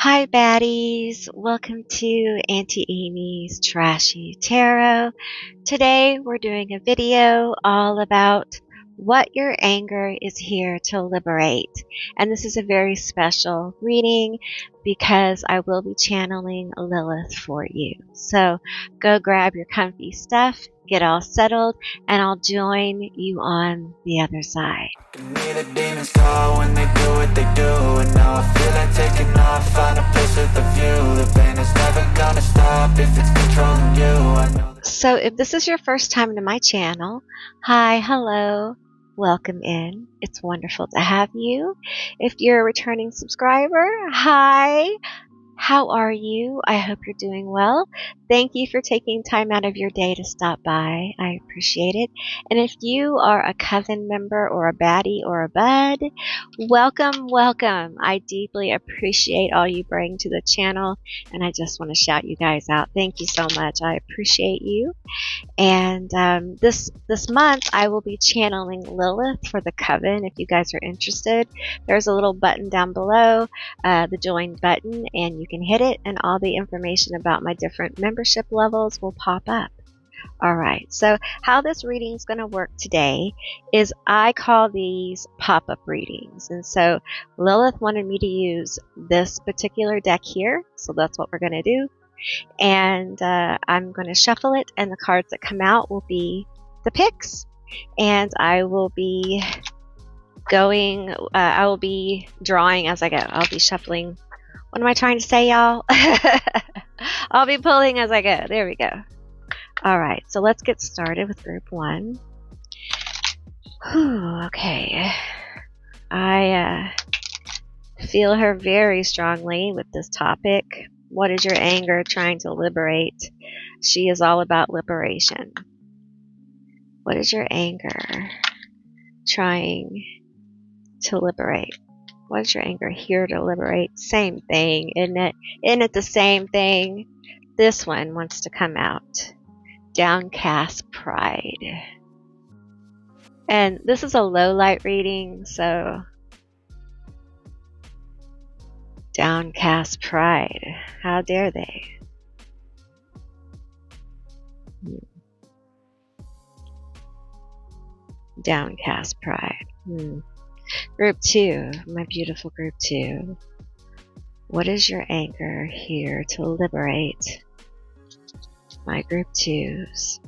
Hi baddies, welcome to Auntie Amy's Trashy Tarot. Today we're doing a video all about what your anger is here to liberate. And this is a very special reading because I will be channeling Lilith for you. So go grab your comfy stuff, get all settled, and I'll join you on the other side. Me the demons call when they do what they do, and now I feel like taking off, find a place with a view. The pain is never gonna stop if it's controlling you. I know that. So if this is your first time to my channel, hi, hello, welcome in. It's wonderful to have you. If you're a returning subscriber, hi. How are you? I hope you're doing well. Thank you for taking time out of your day to stop by. I appreciate it. And if you are a coven member or a baddie or a bud, welcome, welcome. I deeply appreciate all you bring to the channel, and I just want to shout you guys out. Thank you so much. I appreciate you. And this month, I will be channeling Lilith for the Coven. If you guys are interested, there's a little button down below, the join button, and you can hit it, and all the information about my different membership levels will pop up. Alright, so how this reading is going to work today is I call these pop-up readings. And so Lilith wanted me to use this particular deck here, so that's what we're going to do. And I'm going to shuffle it, and the cards that come out will be the picks, and I will be I will be drawing as I go. I'll be shuffling. What am I trying to say, y'all? I'll be pulling as I go. There we go. Alright, so let's get started with group 1. Whew, okay. I feel her very strongly with this topic. What is your anger trying to liberate? She is all about liberation. What is your anger trying to liberate? What is your anger here to liberate? Same thing, isn't it? Isn't it the same thing? This one wants to come out. Downcast pride. And this is a low light reading, so downcast pride. How dare they? Downcast pride. Group 2, my beautiful group 2. What is your anger here to liberate? My group 2s.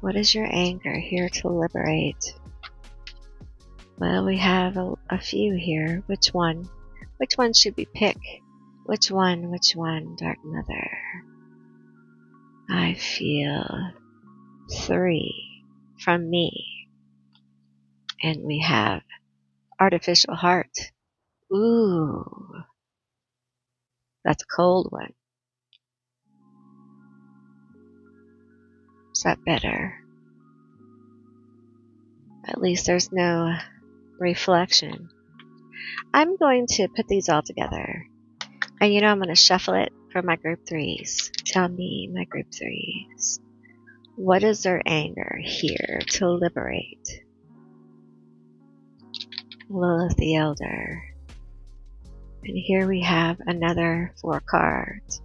What is your anger here to liberate? Well, we have a few here. Which one? Which one should we pick? Which one? Which one, Dark Mother? I feel 3 from me. And we have Artificial Heart. Ooh. That's a cold one. Is that better? At least there's no reflection. I'm going to put these all together. And I'm going to shuffle it for my group 3s. Tell me, my group 3s. What is their anger here to liberate? Lilith the Elder. And here we have another 4 cards.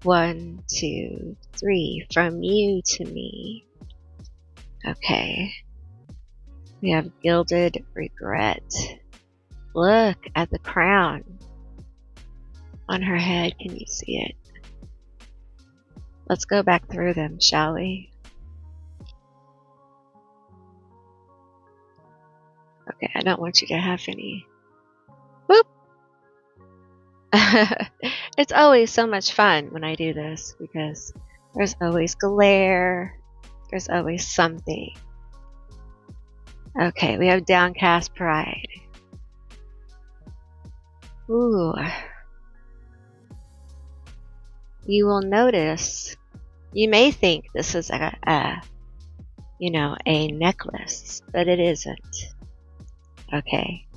1, 2, 3. From you to me. Okay. We have Gilded Regret. Look at the crown on her head. Can you see it? Let's go back through them, shall we? Okay, I don't want you to have any. Whoop! It's always so much fun when I do this because there's always glare. There's always something. Okay, we have Downcast Pride. Ooh. You will notice, you may think this is a necklace, but it isn't. Okay.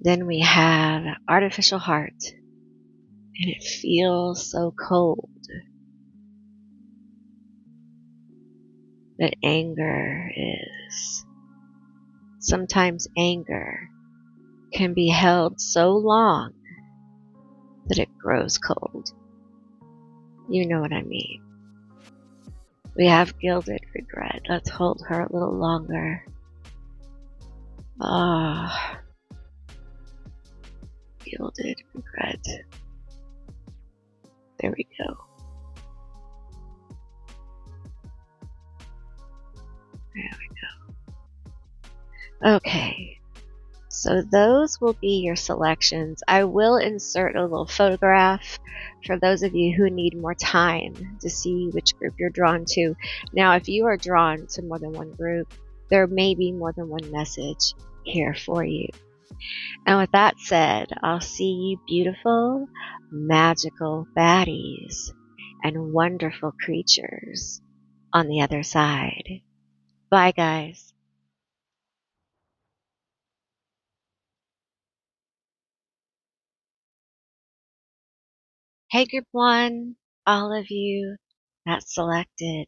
Then we have Artificial Heart. And it feels so cold. But anger is. Sometimes anger can be held so long that it grows cold. You know what I mean. We have gilded regret. Let's hold her a little longer. Ah, gilded regret. There we go. There we go. Okay. So those will be your selections. I will insert a little photograph for those of you who need more time to see which group you're drawn to. Now, if you are drawn to more than one group, there may be more than one message here for you. And with that said, I'll see you beautiful, magical baddies and wonderful creatures on the other side. Bye, guys. Hey, Group 1, all of you that selected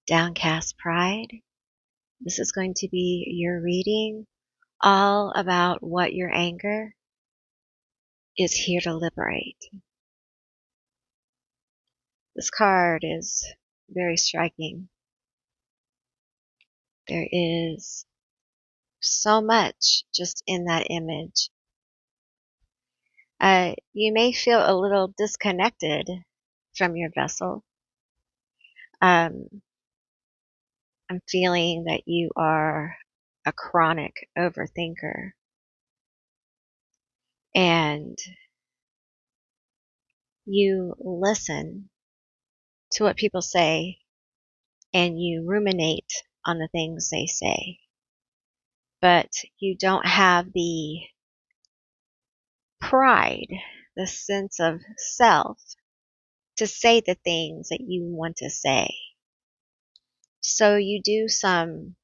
Downcast Pride. This is going to be your reading all about what your anger is here to liberate. This card is very striking. There is so much just in that image. You may feel a little disconnected from your vessel. I'm feeling that you are a chronic overthinker. And you listen to what people say and you ruminate on the things they say. But you don't have the pride, the sense of self to say the things that you want to say. So you do some,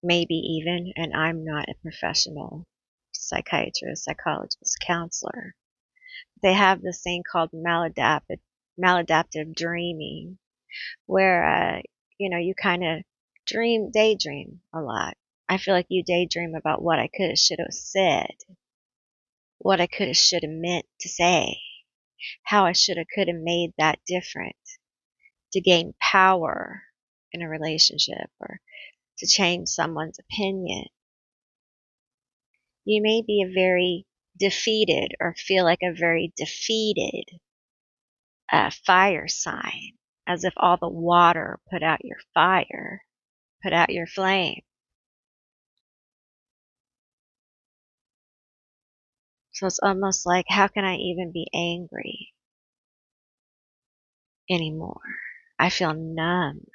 maybe even, and I'm not a professional psychiatrist, psychologist, counselor. They have this thing called maladaptive dreaming, where you kind of daydream a lot. I feel like you daydream about what I could have, should have said, what I could have, should have meant to say, how I should have, could have made that different to gain power in a relationship or to change someone's opinion. You may be a very defeated or feel like a very defeated fire sign, as if all the water put out your fire, put out your flame. So it's almost like, how can I even be angry anymore? I feel numb.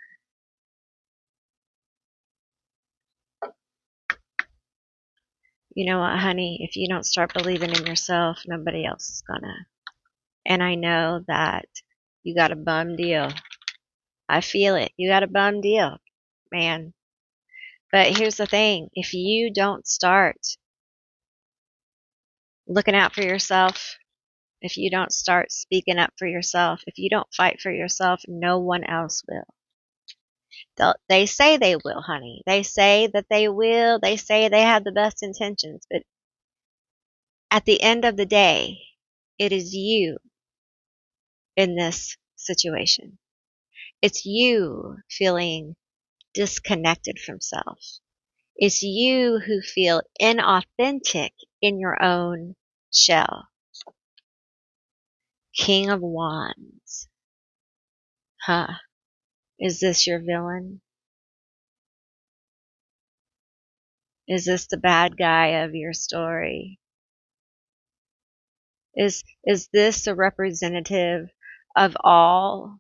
You know what, honey? If you don't start believing in yourself, nobody else is gonna. And I know that you got a bum deal. I feel it. You got a bum deal, man. But here's the thing. If you don't start looking out for yourself, if you don't start speaking up for yourself, if you don't fight for yourself, no one else will. They say they will, honey. They say that they will. They say they have the best intentions. But at the end of the day, it is you in this situation. It's you feeling disconnected from self. It's you who feel inauthentic in your own shell. King of Wands. Huh. Is this your villain? Is this the bad guy of your story? Is this a representative of all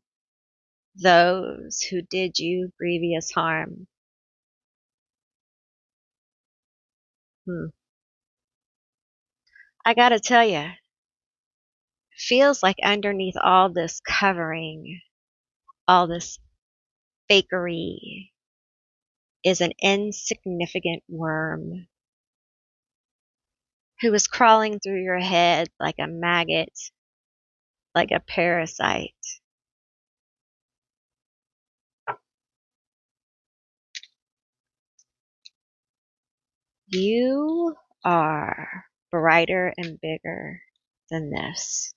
those who did you grievous harm? I gotta tell you, feels like underneath all this covering, all this fakery, is an insignificant worm who is crawling through your head like a maggot, like a parasite. You are brighter and bigger than this.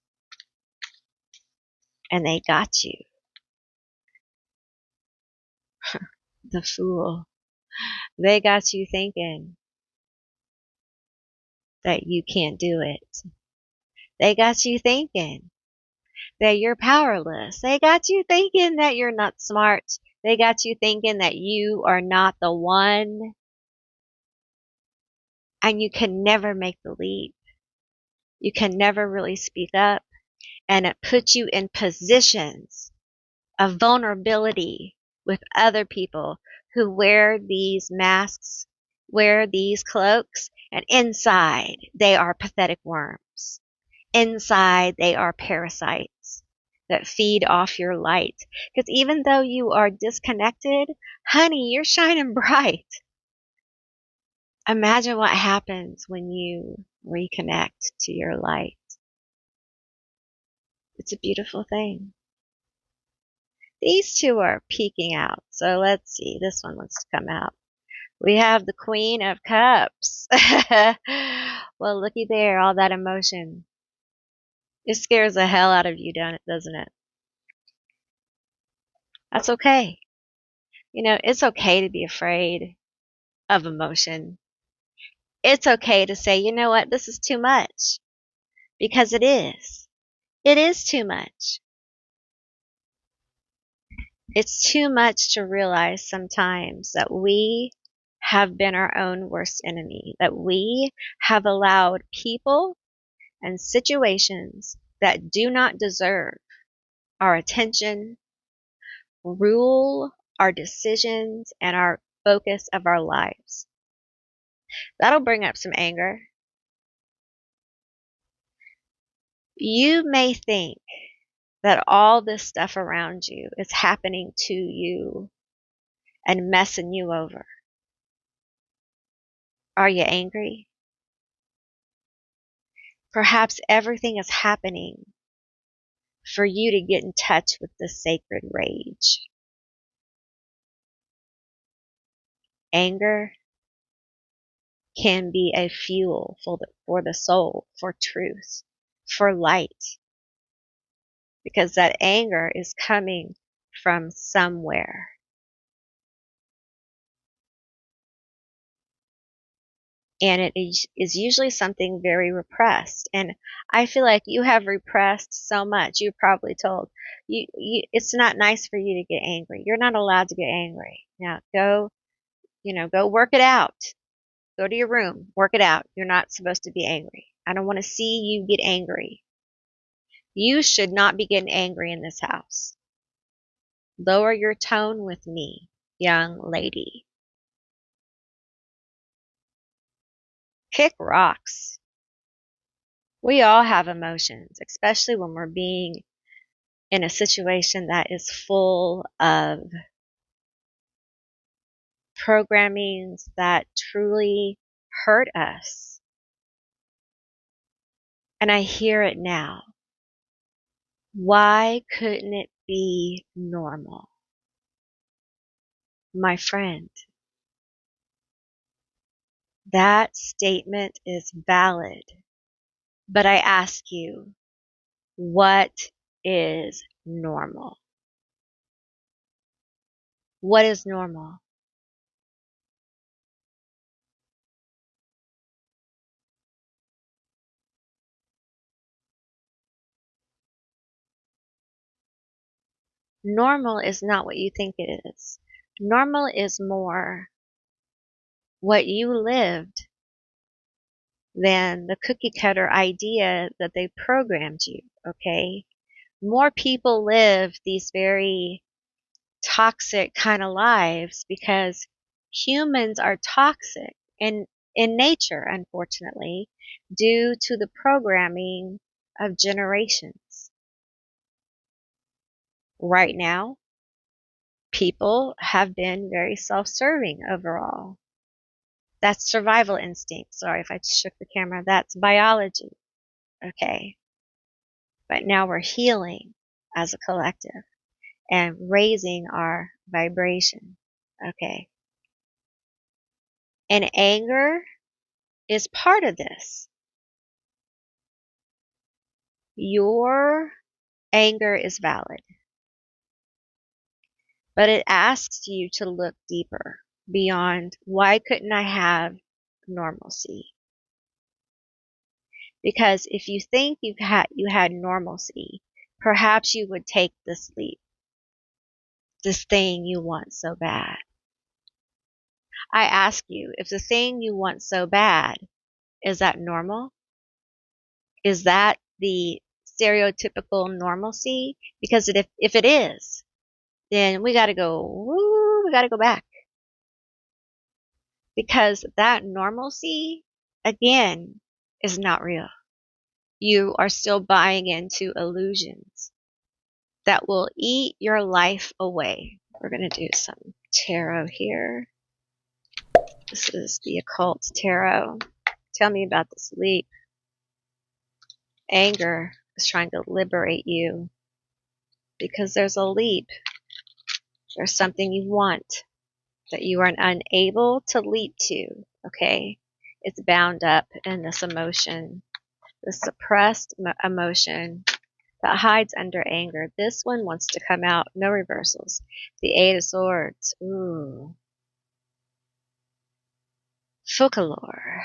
And they got you. The fool. They got you thinking that you can't do it. They got you thinking that you're powerless. They got you thinking that you're not smart. They got you thinking that you are not the one. And you can never make the leap. You can never really speak up. And it puts you in positions of vulnerability with other people who wear these masks, wear these cloaks, and inside they are pathetic worms. Inside they are parasites that feed off your light. Because even though you are disconnected, honey, you're shining bright. Imagine what happens when you reconnect to your light. It's a beautiful thing. These two are peeking out. So let's see. This one wants to come out. We have the Queen of Cups. Well, looky there, all that emotion. It scares the hell out of you, doesn't it? That's okay. You know, it's okay to be afraid of emotion. It's okay to say, you know what, this is too much. Because it is. It is too much. It's too much to realize sometimes that we have been our own worst enemy, that we have allowed people and situations that do not deserve our attention, rule our decisions, and our focus of our lives. That'll bring up some anger. You may think that all this stuff around you is happening to you and messing you over. Are you angry? Perhaps everything is happening for you to get in touch with the sacred rage. Anger can be a fuel for the soul, for truth, for light. Because that anger is coming from somewhere. And it is usually something very repressed. And I feel like you have repressed so much. You're probably told, it's not nice for you to get angry. You're not allowed to get angry. Now go work it out. Go to your room, work it out. You're not supposed to be angry. I don't want to see you get angry. You should not be getting angry in this house. Lower your tone with me, young lady. Kick rocks. We all have emotions, especially when we're being in a situation that is full of programmings that truly hurt us. And I hear it now. Why couldn't it be normal? My friend, that statement is valid. But I ask you, what is normal? What is normal? Normal is not what you think it is. Normal is more what you lived than the cookie cutter idea that they programmed you, okay? More people live these very toxic kind of lives because humans are toxic in nature, unfortunately, due to the programming of generations. Right now, people have been very self-serving overall. That's survival instinct. Sorry if I shook the camera. That's biology. Okay. But now we're healing as a collective and raising our vibration. Okay. And anger is part of this. Your anger is valid, but it asks you to look deeper beyond why couldn't I have normalcy? Because if you think you had normalcy, perhaps you would take this leap, this thing you want so bad. I ask you, if the thing you want so bad, is that normal? Is that the stereotypical normalcy? Because if it is, then we got to go back. Because that normalcy, again, is not real. You are still buying into illusions that will eat your life away. We're going to do some tarot here. This is the occult tarot. Tell me about this leap. Anger is trying to liberate you because there's a leap. There's something you want that you are unable to leap to, okay? It's bound up in this emotion, this suppressed emotion that hides under anger. This one wants to come out. No reversals. The Eight of Swords. Ooh. Folklore.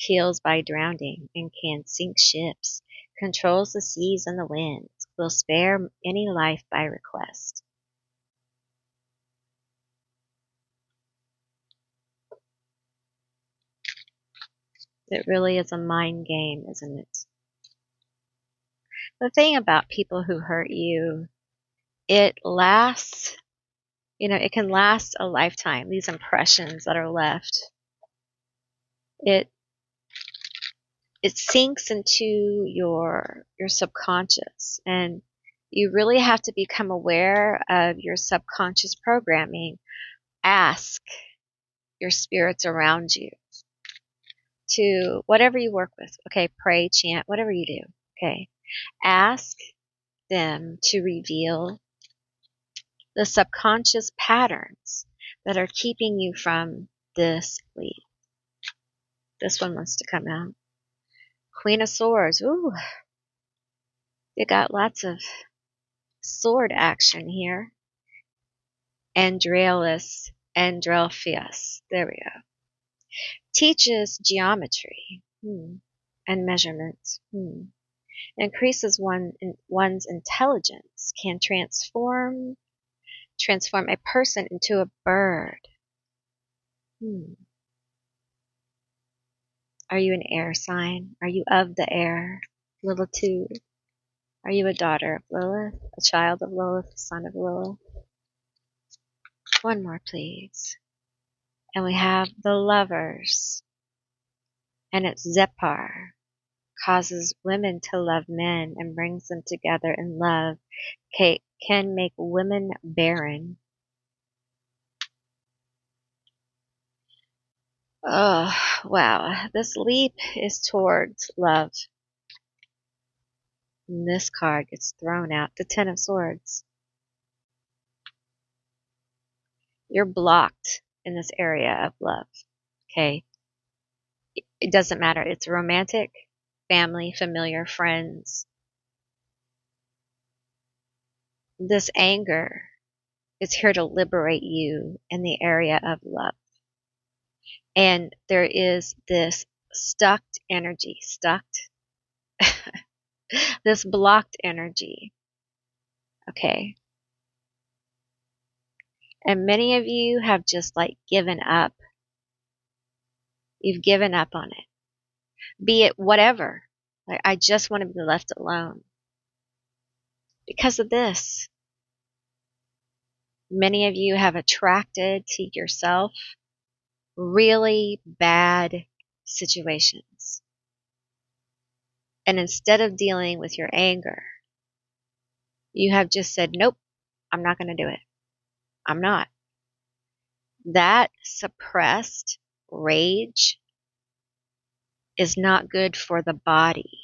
Kills by drowning and can sink ships. Controls the seas and the winds. Will spare any life by request. It really is a mind game, isn't it? The thing about people who hurt you, it lasts, it can last a lifetime, these impressions that are left. It sinks into your subconscious, and you really have to become aware of your subconscious programming. Ask your spirits around you to whatever you work with. Okay, pray, chant, whatever you do. Okay, ask them to reveal the subconscious patterns that are keeping you from this lead. This one wants to come out. Queen of Swords. Ooh, you got lots of sword action here. Andraeus. There we go. Teaches geometry and measurements. Increases one's intelligence. Can transform a person into a bird. Are you an air sign? Are you of the air? Little two. Are you a daughter of Lilith? A child of Lilith? A son of Lilith? One more, please. And we have the Lovers. And it's Zephyr. Causes women to love men and brings them together in love. Can make women barren. Oh, wow. This leap is towards love. And this card gets thrown out. The Ten of Swords. You're blocked in this area of love. Okay? It doesn't matter. It's romantic, family, familiar, friends. This anger is here to liberate you in the area of love. And there is this this blocked energy. Okay. And many of you have just given up. You've given up on it. Be it whatever. I just want to be left alone. Because of this. Many of you have attracted to yourself really bad situations. And instead of dealing with your anger, you have just said, nope, I'm not going to do it. I'm not. That suppressed rage is not good for the body.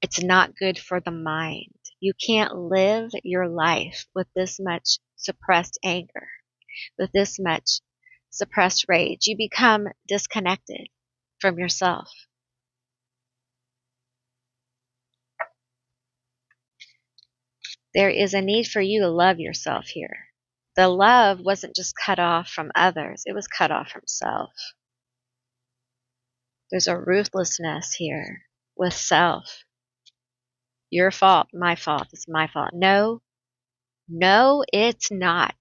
It's not good for the mind. You can't live your life with this much suppressed anger, with this much suppressed rage. You become disconnected from yourself. There is a need for you to love yourself here. The love wasn't just cut off from others, it was cut off from self. There's a ruthlessness here with self. Your fault, my fault, it's my fault. No, it's not.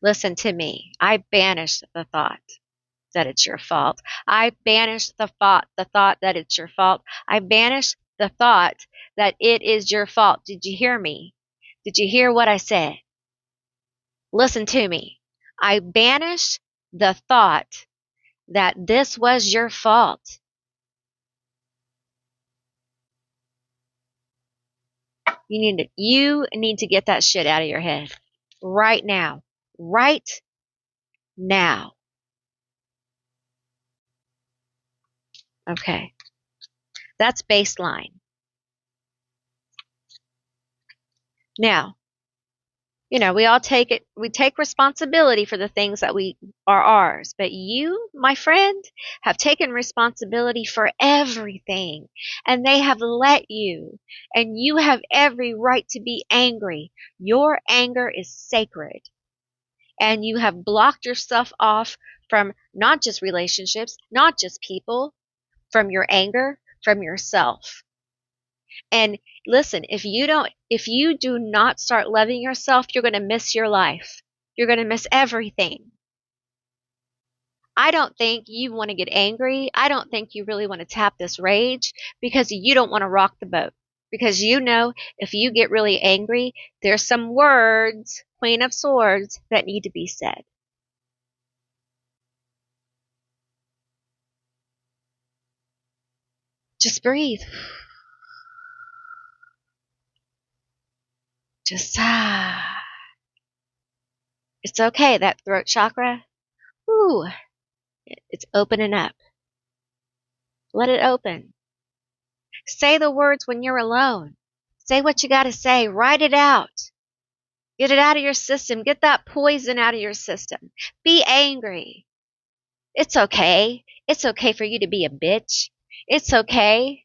Listen to me. I banish the thought that it's your fault. I banish the thought that it's your fault. I banish the thought that it is your fault. Did you hear me? Did you hear what I said? Listen to me. I banish the thought that this was your fault. You need to get that shit out of your head right now. Right now. Okay. That's baseline. Now, we all take responsibility for the things that are ours. But you, my friend, have taken responsibility for everything. And they have let you. And you have every right to be angry. Your anger is sacred. And you have blocked yourself off from not just relationships, not just people, from your anger, from yourself. And listen, if you do not start loving yourself, you're going to miss your life. You're going to miss everything. I don't think you want to get angry. I don't think you really want to tap this rage because you don't want to rock the boat. Because if you get really angry, there's some words, Queen of Swords, that need to be said. Just breathe. Just It's okay. That throat chakra, it's opening up. Let it open. Say the words when you're alone. Say what you got to say. Write it out. Get it out of your system. Get that poison out of your system. Be angry. It's okay. It's okay for you to be a bitch. It's okay.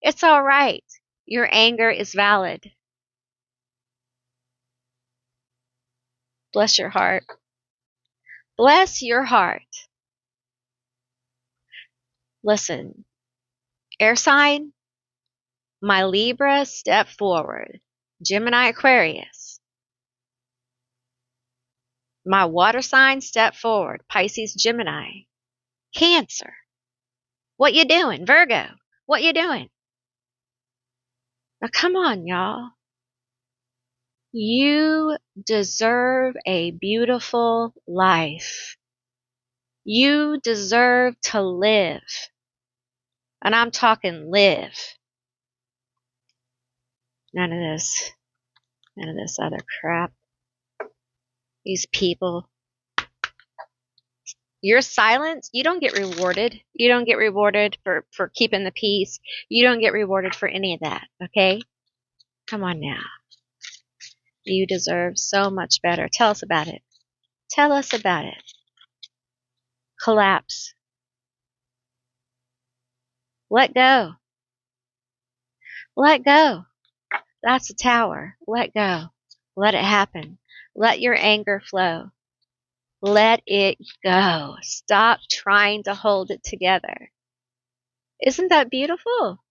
It's all right. Your anger is valid. Bless your heart. Bless your heart. Listen, air sign, my Libra, step forward. Gemini, Aquarius. My water sign, step forward. Pisces, Gemini. Cancer. What you doing? Virgo. What you doing? Now come on, y'all. You deserve a beautiful life. You deserve to live. And I'm talking live. None of this other crap. These people. Your silence, you don't get rewarded. You don't get rewarded for keeping the peace. You don't get rewarded for any of that, okay? Come on now. You deserve so much better. Tell us about it. Tell us about it. Collapse. Let go. Let go. That's a tower. Let go. Let it happen. Let your anger flow. Let it go. Stop trying to hold it together. Isn't that beautiful?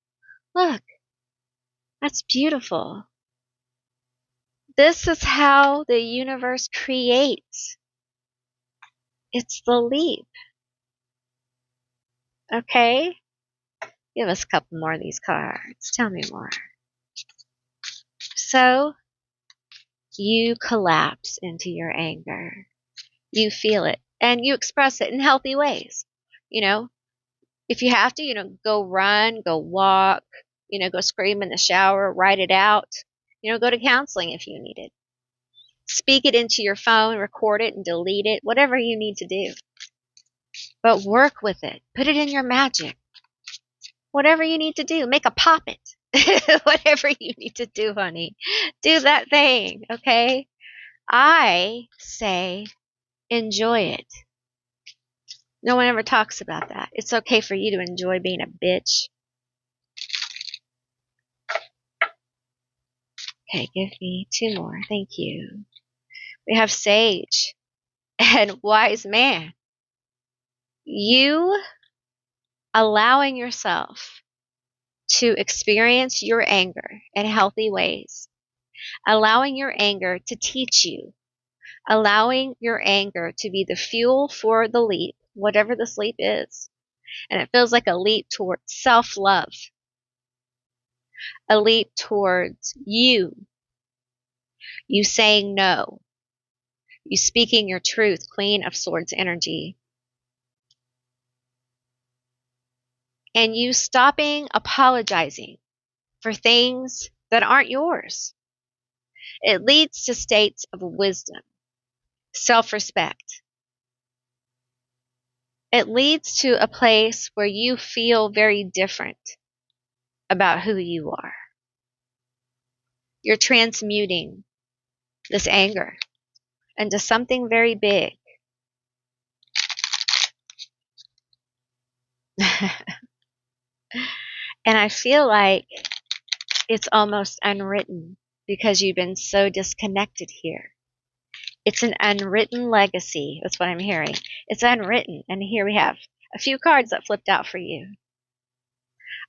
Look. That's beautiful. This is how the universe creates. It's the leap. Okay? Give us a couple more of these cards. Tell me more. So, you collapse into your anger. You feel it. And you express it in healthy ways. If you have to, go run, go walk, go scream in the shower, write it out. Go to counseling if you need it. Speak it into your phone, record it and delete it, whatever you need to do. But work with it. Put it in your magic. Whatever you need to do. Make a poppet. Whatever you need to do, honey. Do that thing, okay? I say enjoy it. No one ever talks about that. It's okay for you to enjoy being a bitch. Okay, give me 2 more. Thank you. We have sage and wise man. You allowing yourself to experience your anger in healthy ways, allowing your anger to teach you, allowing your anger to be the fuel for the leap, whatever this leap is. And it feels like a leap towards self-love, a leap towards you saying no, you speaking your truth, Queen of Swords energy, and you stopping apologizing for things that aren't yours. It leads to states of wisdom, self-respect. It leads to a place where you feel very different about who you are. You're transmuting this anger into something very big. And I feel like it's almost unwritten because you've been so disconnected here. It's an unwritten legacy. That's what I'm hearing. It's unwritten. And here we have a few cards that flipped out for you.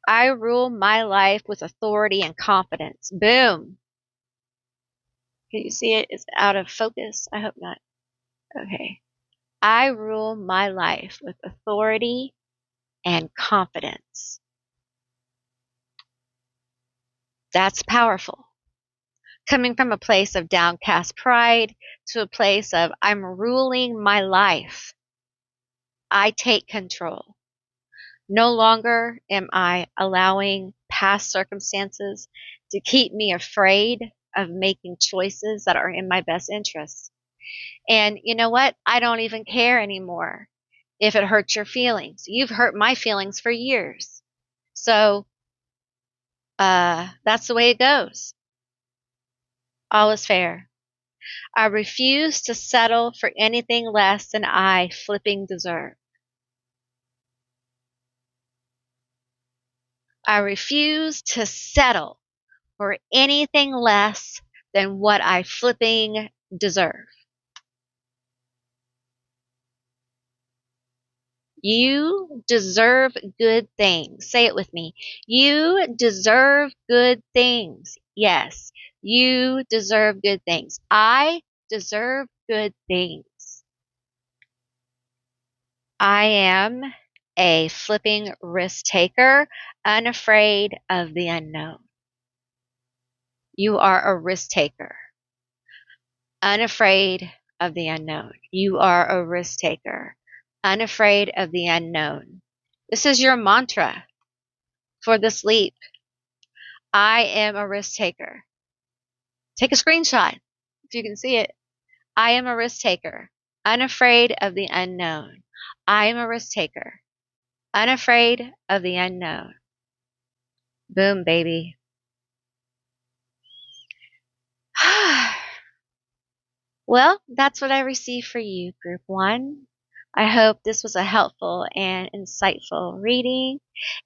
I rule my life with authority and confidence. Boom. Can you see it? It's out of focus. I hope not. Okay. I rule my life with authority and confidence. That's powerful. Coming from a place of downcast pride to a place of I'm ruling my life. I take control. No longer am I allowing past circumstances to keep me afraid of making choices that are in my best interests. And you know what? I don't even care anymore if it hurts your feelings. You've hurt my feelings for years. So that's the way it goes. All is fair. I refuse to settle for anything less than I flipping deserve. I refuse to settle for anything less than what I flipping deserve. You deserve good things. Say it with me. You deserve good things. Yes, you deserve good things. I deserve good things. I am a flipping risk taker, unafraid of the unknown. You are a risk taker, unafraid of the unknown. You are a risk taker, unafraid of the unknown. This is your mantra for this leap. I am a risk taker. Take a screenshot if you can see it. I am a risk taker, unafraid of the unknown. I am a risk taker, unafraid of the unknown. Boom, baby. Well, that's what I received for you, Group 1. I hope this was a helpful and insightful reading.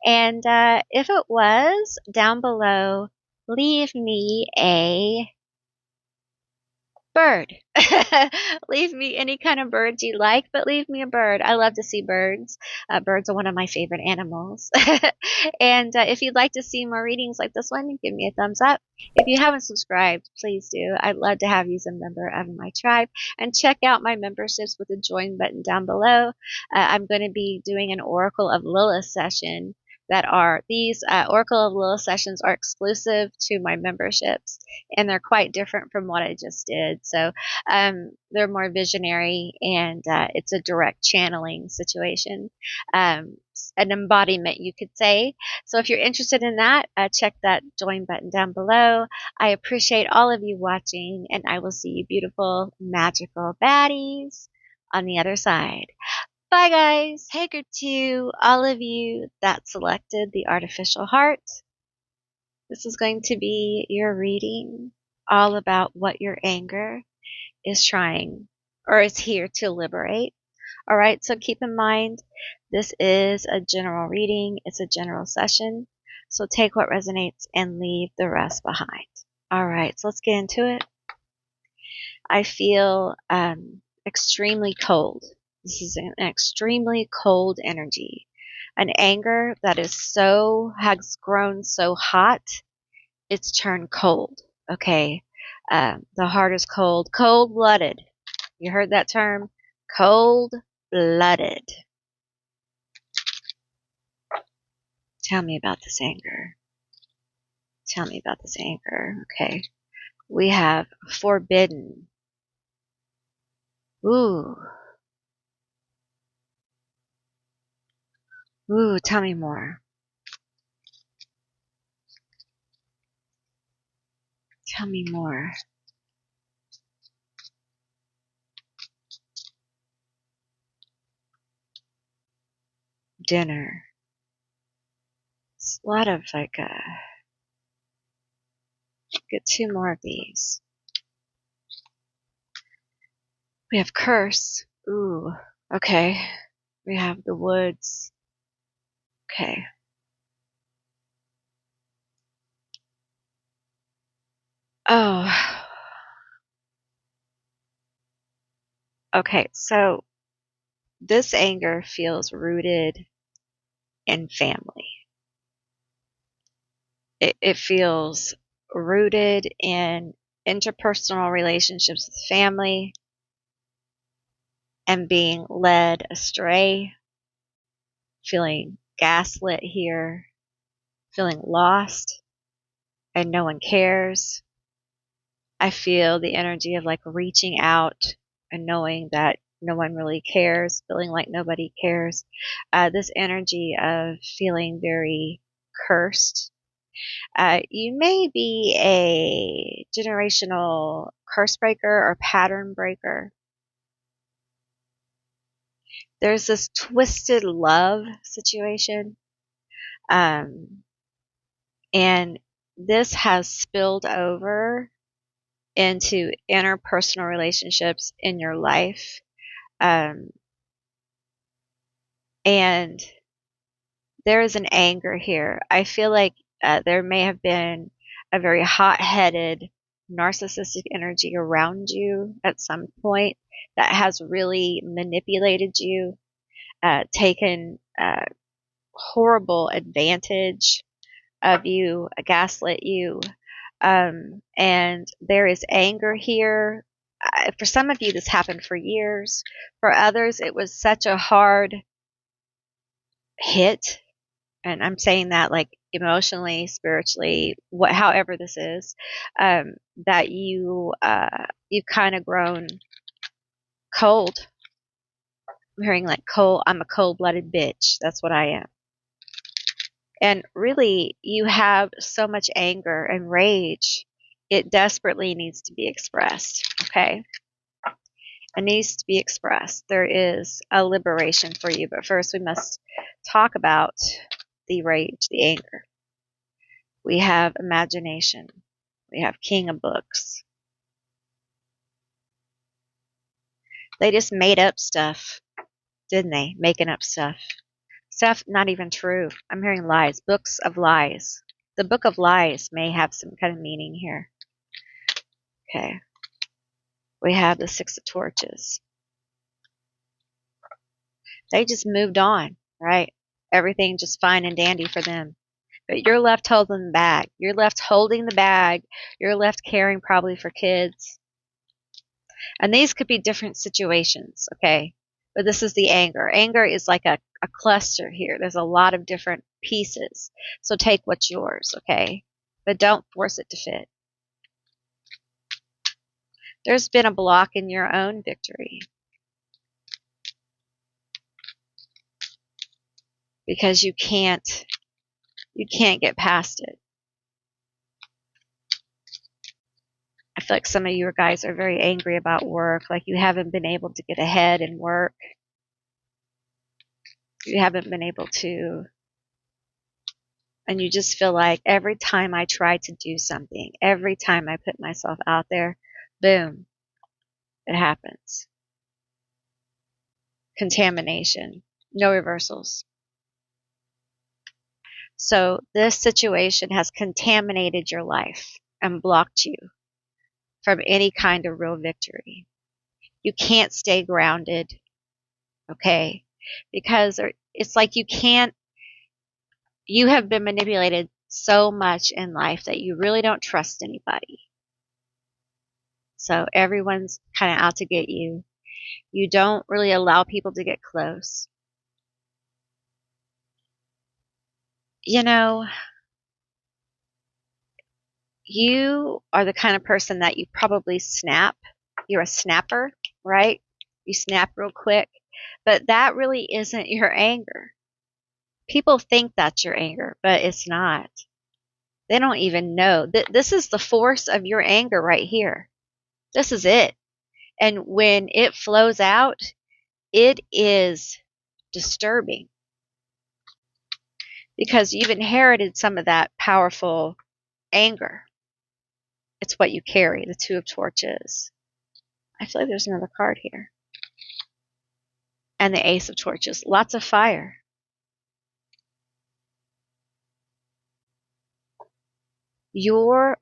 And if it was, down below, leave me a bird. Leave me any kind of birds you like, but leave me a bird. I love to see birds. Birds are one of my favorite animals. And if you'd like to see more readings like this one, give me a thumbs up. If you haven't subscribed, please do. I'd love to have you as a member of my tribe. And check out my memberships with the join button down below. I'm going to be doing an Oracle of Lilith session. These Oracle of Lilith sessions are exclusive to my memberships, and they're quite different from what I just did. So they're more visionary, and it's a direct channeling situation, an embodiment, you could say. So if you're interested in that, check that join button down below. I appreciate all of you watching, and I will see you beautiful, magical baddies on the other side. Bye, guys. Hey, Group 2, all of you that selected the artificial heart. This is going to be your reading all about what your anger is trying or is here to liberate. All right, so keep in mind, this is a general reading. It's a general session. So take what resonates and leave the rest behind. All right, so let's get into it. I feel extremely cold. This is an extremely cold energy. An anger that has grown so hot, it's turned cold. Okay. The heart is cold. Cold blooded. You heard that term? Cold blooded. Tell me about this anger. Tell me about this anger. Okay. We have forbidden. Ooh. Ooh, tell me more. Tell me more. Dinner. It's a lot of get two more of these. We have curse. Ooh. Okay. We have the woods. Okay. Oh. Okay, so this anger feels rooted in family. It feels rooted in interpersonal relationships with family and being led astray, feeling gaslit here, feeling lost, and no one cares. I feel the energy of like reaching out and knowing that no one really cares, feeling like nobody cares. This energy of feeling very cursed. You may be a generational curse breaker or pattern breaker. There's this twisted love situation. And this has spilled over into interpersonal relationships in your life. And there is an anger here. I feel like there may have been a very hot-headed, narcissistic energy around you at some point that has really manipulated you, taken horrible advantage of you, gaslit you. And there is anger here. For some of you, this happened for years. For others, it was such a hard hit. And I'm saying that like emotionally, spiritually, however this is, that you've kind of grown cold. I'm hearing like cold. I'm a cold-blooded bitch. That's what I am. And really, you have so much anger and rage. It desperately needs to be expressed. Okay. It needs to be expressed. There is a liberation for you. But first, we must talk about the rage, the anger. We have imagination. We have King of Books. They just made up stuff, didn't they? Making up stuff. Stuff not even true. I'm hearing lies. Books of lies. The book of lies may have some kind of meaning here. Okay. We have the Six of Torches. They just moved on, right? Everything just fine and dandy for them. But you're left holding the bag. You're left holding the bag. You're left caring probably for kids. And these could be different situations, okay? But this is the anger. Anger is like a cluster here. There's a lot of different pieces. So take what's yours, okay? But don't force it to fit. There's been a block in your own victory. Because you can't get past it. I feel like some of you guys are very angry about work, like you haven't been able to get ahead in work. You haven't been able to, and you just feel like every time I try to do something, every time I put myself out there, boom, it happens. Contamination, no reversals. So this situation has contaminated your life. and blocked you from any kind of real victory. You can't stay grounded, okay? Because it's like you have been manipulated so much in life that you really don't trust anybody. So everyone's kind of out to get you. You don't really allow people to get close. You know, you are the kind of person that you probably snap. You're a snapper, right? You snap real quick. But that really isn't your anger. People think that's your anger, but it's not. They don't even know. This is the force of your anger right here. This is it. And when it flows out, it is disturbing because you've inherited some of that powerful anger. It's what you carry, the Two of Torches. I feel like there's another card here. And the Ace of Torches. Lots of fire. Your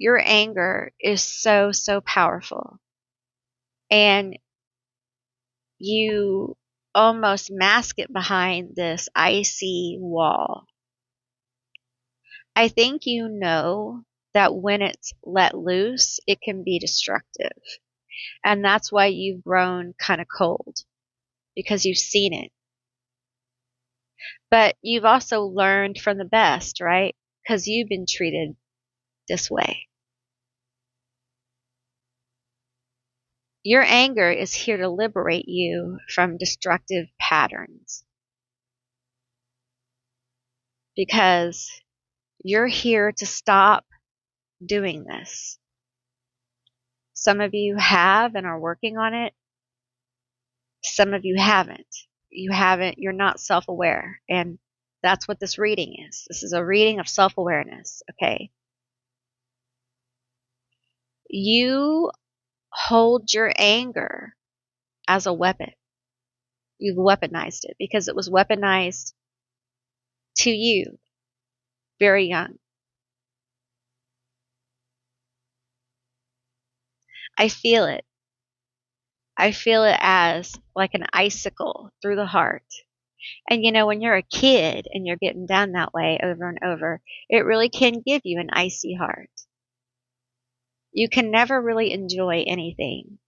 anger is so, so powerful. And you almost mask it behind this icy wall. I think you know that when it's let loose, it can be destructive. And that's why you've grown kind of cold, because you've seen it. But you've also learned from the best, right? Because you've been treated this way. Your anger is here to liberate you from destructive patterns. Because you're here to stop doing this. Some of you have and are working on it. Some of you haven't. You're not self-aware. And that's what this reading is. This is a reading of self-awareness, okay? You hold your anger as a weapon. You've weaponized it because it was weaponized to you very young. I feel it. I feel it as like an icicle through the heart. And you know, when you're a kid and you're getting down that way over and over, it really can give you an icy heart. You can never really enjoy anything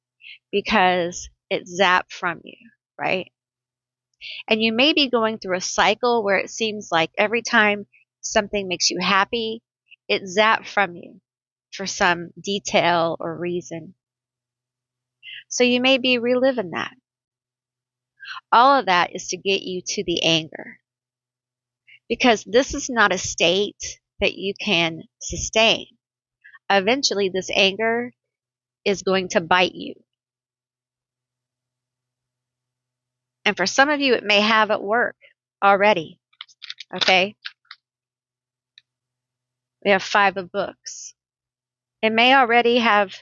because it's zapped from you, right? And you may be going through a cycle where it seems like every time something makes you happy, it's zapped from you for some detail or reason. So you may be reliving that. All of that is to get you to the anger. Because this is not a state that you can sustain. Eventually, this anger is going to bite you. And for some of you, it may have at work already. Okay? We have 5 of books. It may already have,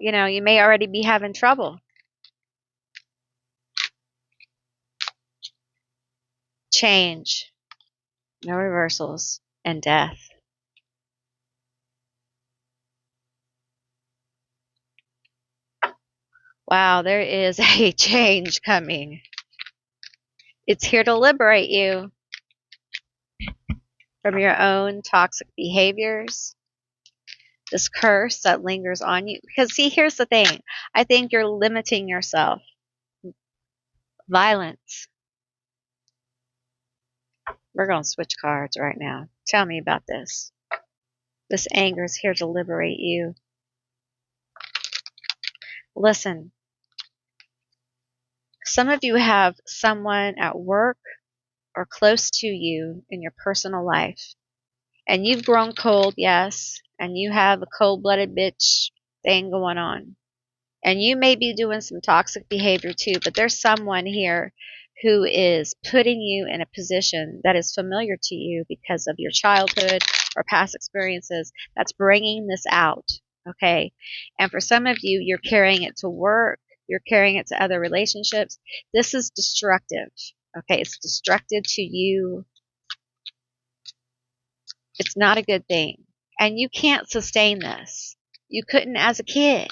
you may already be having trouble. Change. No reversals. And death. Wow, there is a change coming. It's here to liberate you from your own toxic behaviors, this curse that lingers on you. Because see, here's the thing. I think you're limiting yourself. Violence. We're going to switch cards right now. Tell me about this. This anger is here to liberate you. Listen. Some of you have someone at work or close to you in your personal life. And you've grown cold, yes. And you have a cold-blooded bitch thing going on. And you may be doing some toxic behavior too, but there's someone here who is putting you in a position that is familiar to you because of your childhood or past experiences that's bringing this out, okay? And for some of you, you're carrying it to work. You're carrying it to other relationships. This is destructive, okay? It's destructive to you. It's not a good thing. And you can't sustain this. You couldn't as a kid.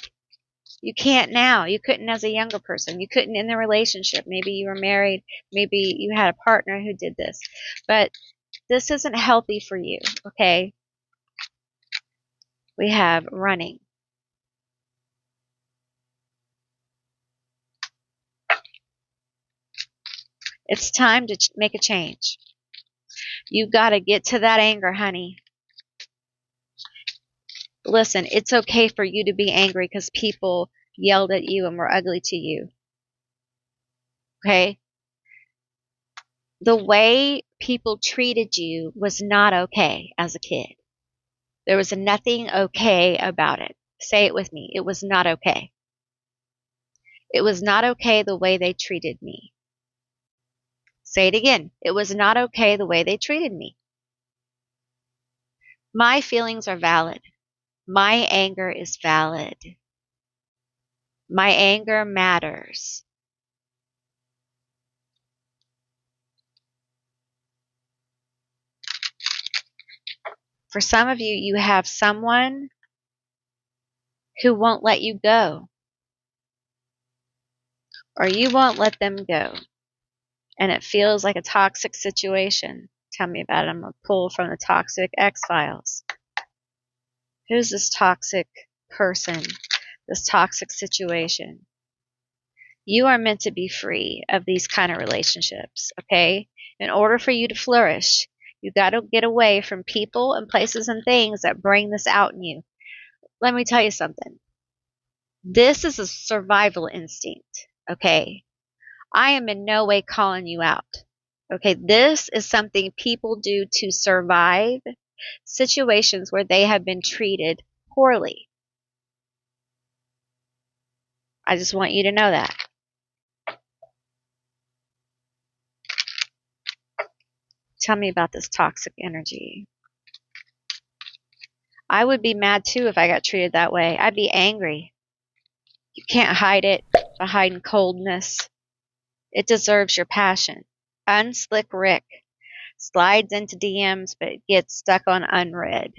You can't now. You couldn't as a younger person. You couldn't in the relationship. Maybe you were married. Maybe you had a partner who did this. But this isn't healthy for you, okay? We have running. It's time to make a change. You got to get to that anger, honey. Listen, it's okay for you to be angry because people yelled at you and were ugly to you. Okay? The way people treated you was not okay as a kid. There was nothing okay about it. Say it with me. It was not okay. It was not okay the way they treated me. Say it again. It was not okay the way they treated me. My feelings are valid. My anger is valid. My anger matters. For some of you, you have someone who won't let you go, or you won't let them go, and it feels like a toxic situation. Tell me about it. I'm going to pull from the Toxic X-Files. Who's this toxic person, this toxic situation? You are meant to be free of these kind of relationships, okay? In order for you to flourish, you got to get away from people and places and things that bring this out in you. Let me tell you something. This is a survival instinct, okay? I am in no way calling you out, okay? This is something people do to survive situations where they have been treated poorly. I just want you to know that. Tell me about this toxic energy. I would be mad too if I got treated that way. I'd be angry. You can't hide it behind coldness. It deserves your passion. Unslick Rick slides into DMs but gets stuck on unread.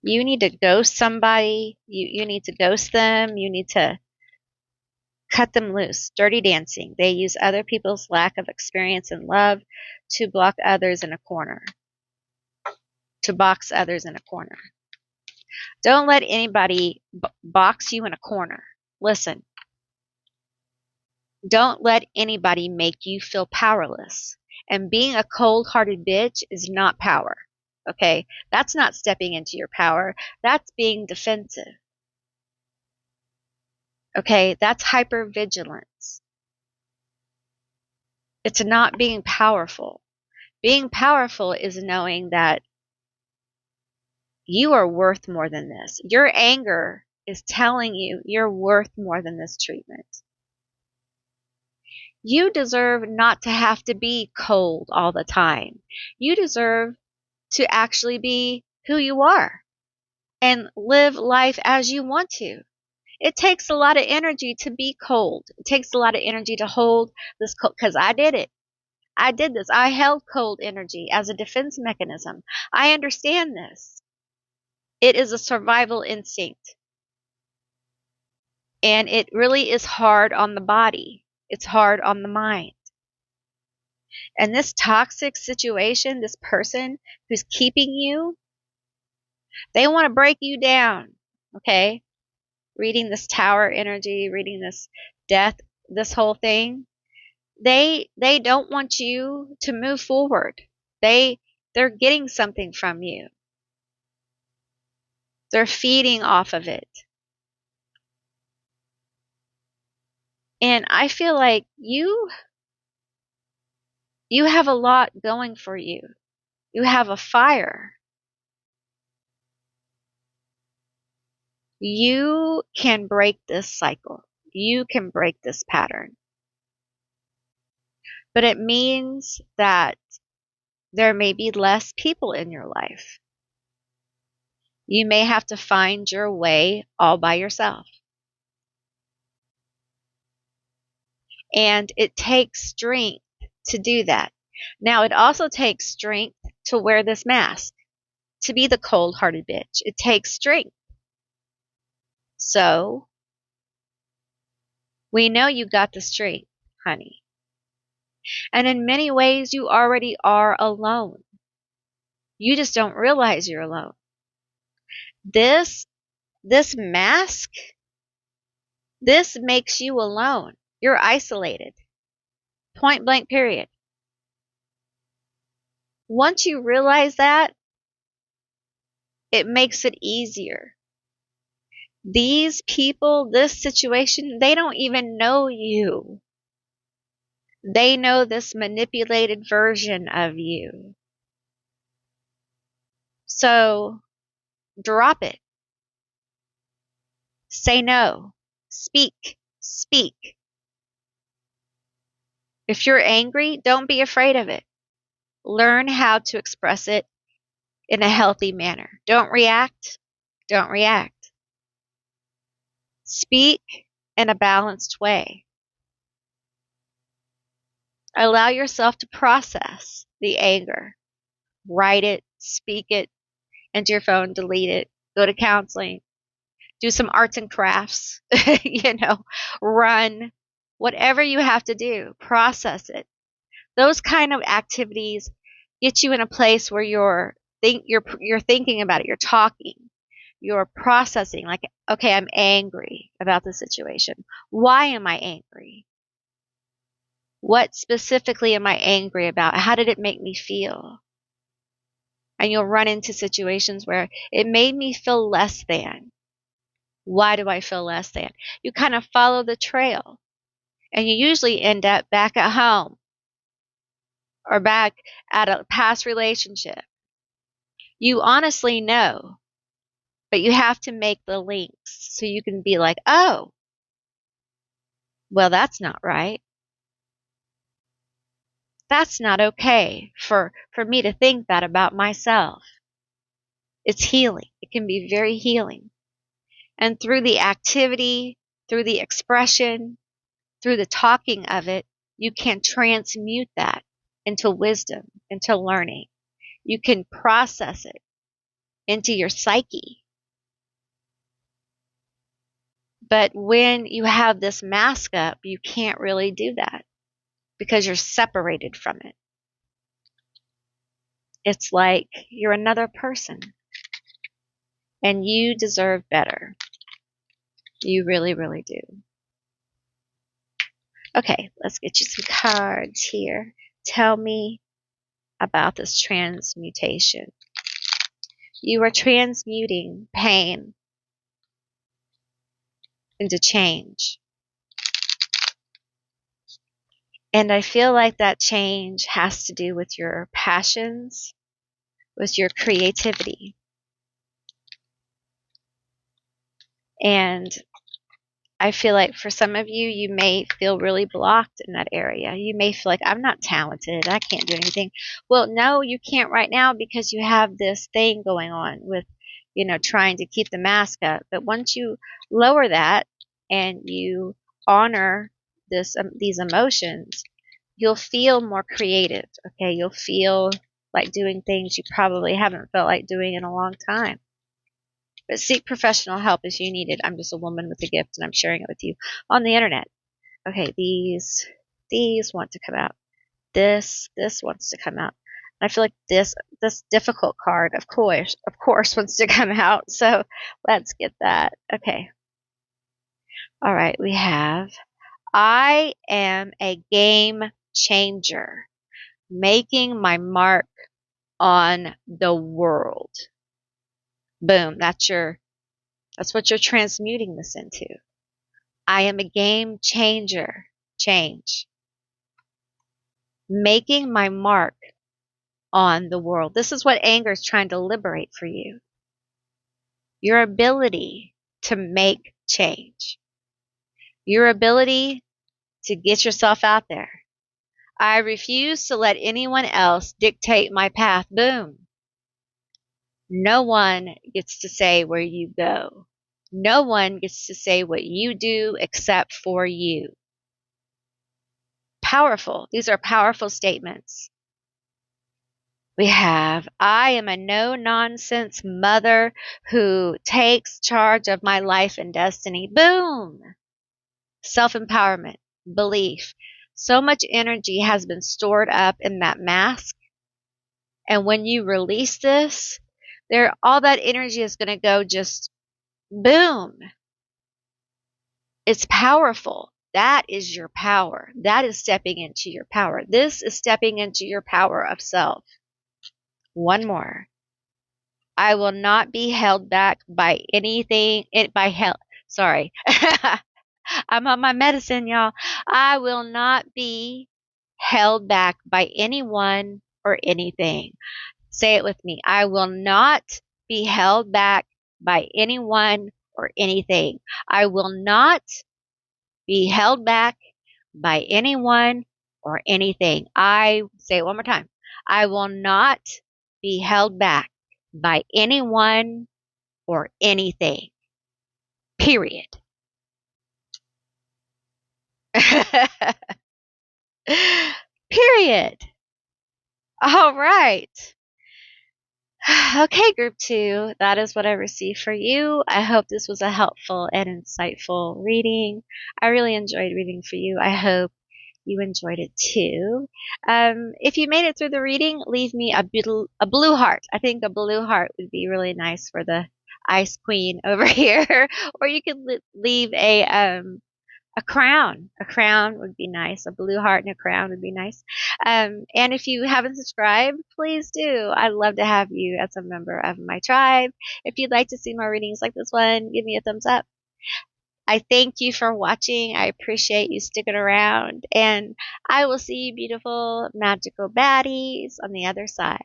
You need to ghost somebody. You need to ghost them. You need to cut them loose. Dirty dancing. They use other people's lack of experience and love to block others in a corner. To box others in a corner. Don't let anybody box you in a corner. Listen. Don't let anybody make you feel powerless. And being a cold-hearted bitch is not power. Okay? That's not stepping into your power. That's being defensive. Okay? That's hypervigilance. It's not being powerful. Being powerful is knowing that you are worth more than this. Your anger is telling you you're worth more than this treatment. You deserve not to have to be cold all the time. You deserve to actually be who you are and live life as you want to. It takes a lot of energy to be cold. It takes a lot of energy to hold this cold, because I did it. I did this. I held cold energy as a defense mechanism. I understand this. It is a survival instinct. And it really is hard on the body. It's hard on the mind. And this toxic situation, this person who's keeping you, they want to break you down. Okay? Reading this tower energy, reading this death, this whole thing. They don't want you to move forward. They're getting something from you. They're feeding off of it. And I feel like you have a lot going for you. You have a fire. You can break this cycle. You can break this pattern. But it means that there may be less people in your life. You may have to find your way all by yourself. And it takes strength to do that. Now, it also takes strength to wear this mask, to be the cold-hearted bitch. It takes strength. So, we know you got the strength, honey. And in many ways, you already are alone. You just don't realize you're alone. This mask, this makes you alone. You're isolated. Point blank, period. Once you realize that, it makes it easier. These people, this situation, they don't even know you. They know this manipulated version of you. So, drop it. Say no. Speak. Speak. If you're angry, don't be afraid of it. Learn how to express it in a healthy manner. Don't react. Don't react. Speak in a balanced way. Allow yourself to process the anger. Write it, speak it into your phone, delete it, go to counseling, do some arts and crafts, run, whatever you have to do, process it. Those kind of activities get you in a place where you're thinking about it, you're talking, you're processing, like, okay, I'm angry about the situation. Why am I angry? What specifically am I angry about? How did it make me feel? And you'll run into situations where it made me feel less than. Why do I feel less than? You kind of follow the trail, and you usually end up back at home or back at a past relationship. You honestly know, but you have to make the links so you can be like, oh, well, that's not right. That's not okay for me to think that about myself. It's healing. It can be very healing. And through the activity, through the expression, through the talking of it, you can transmute that into wisdom, into learning. You can process it into your psyche. But when you have this mask up, you can't really do that because you're separated from it. It's like you're another person, and you deserve better. You really, really do. Okay, let's get you some cards here. Tell me about this transmutation. You are transmuting pain into change. And I feel like that change has to do with your passions, with your creativity. And I feel like for some of you, you may feel really blocked in that area. You may feel like, I'm not talented. I can't do anything. Well, no, you can't right now because you have this thing going on with, trying to keep the mask up. But once you lower that and you honor these emotions, you'll feel more creative. Okay. You'll feel like doing things you probably haven't felt like doing in a long time. But seek professional help if you need it. I'm just a woman with a gift, and I'm sharing it with you on the internet. Okay, these want to come out. This wants to come out. I feel like this difficult card, of course, wants to come out. So let's get that. Okay. All right, we have, I am a game changer, making my mark on the world. Boom, that's what you're transmuting this into. I am a game changer. Change. Making my mark on the world. This is what anger is trying to liberate for you. Your ability to make change. Your ability to get yourself out there. I refuse to let anyone else dictate my path. Boom. No one gets to say where you go. No one gets to say what you do except for you. Powerful. These are powerful statements. We have, I am a no-nonsense mother who takes charge of my life and destiny. Boom! Self-empowerment, belief. So much energy has been stored up in that mask. And when you release this, all that energy is going to go just boom. It's powerful. That is your power. That is stepping into your power. This is stepping into your power of self. One more. I will not be held back by anything. Sorry. I'm on my medicine, y'all. I will not be held back by anyone or anything. Say it with me. I will not be held back by anyone or anything. I will not be held back by anyone or anything. I say it one more time. I will not be held back by anyone or anything. Period. Period. All right. Okay, group 2, that is what I received for you. I hope this was a helpful and insightful reading. I really enjoyed reading for you. I hope you enjoyed it too. If you made it through the reading, leave me a blue heart. I think a blue heart would be really nice for the ice queen over here. Or you could leave a crown. A crown would be nice. A blue heart and a crown would be nice. And if you haven't subscribed, please do. I'd love to have you as a member of my tribe. If you'd like to see more readings like this one, give me a thumbs up. I thank you for watching. I appreciate you sticking around. And I will see you beautiful, magical baddies on the other side.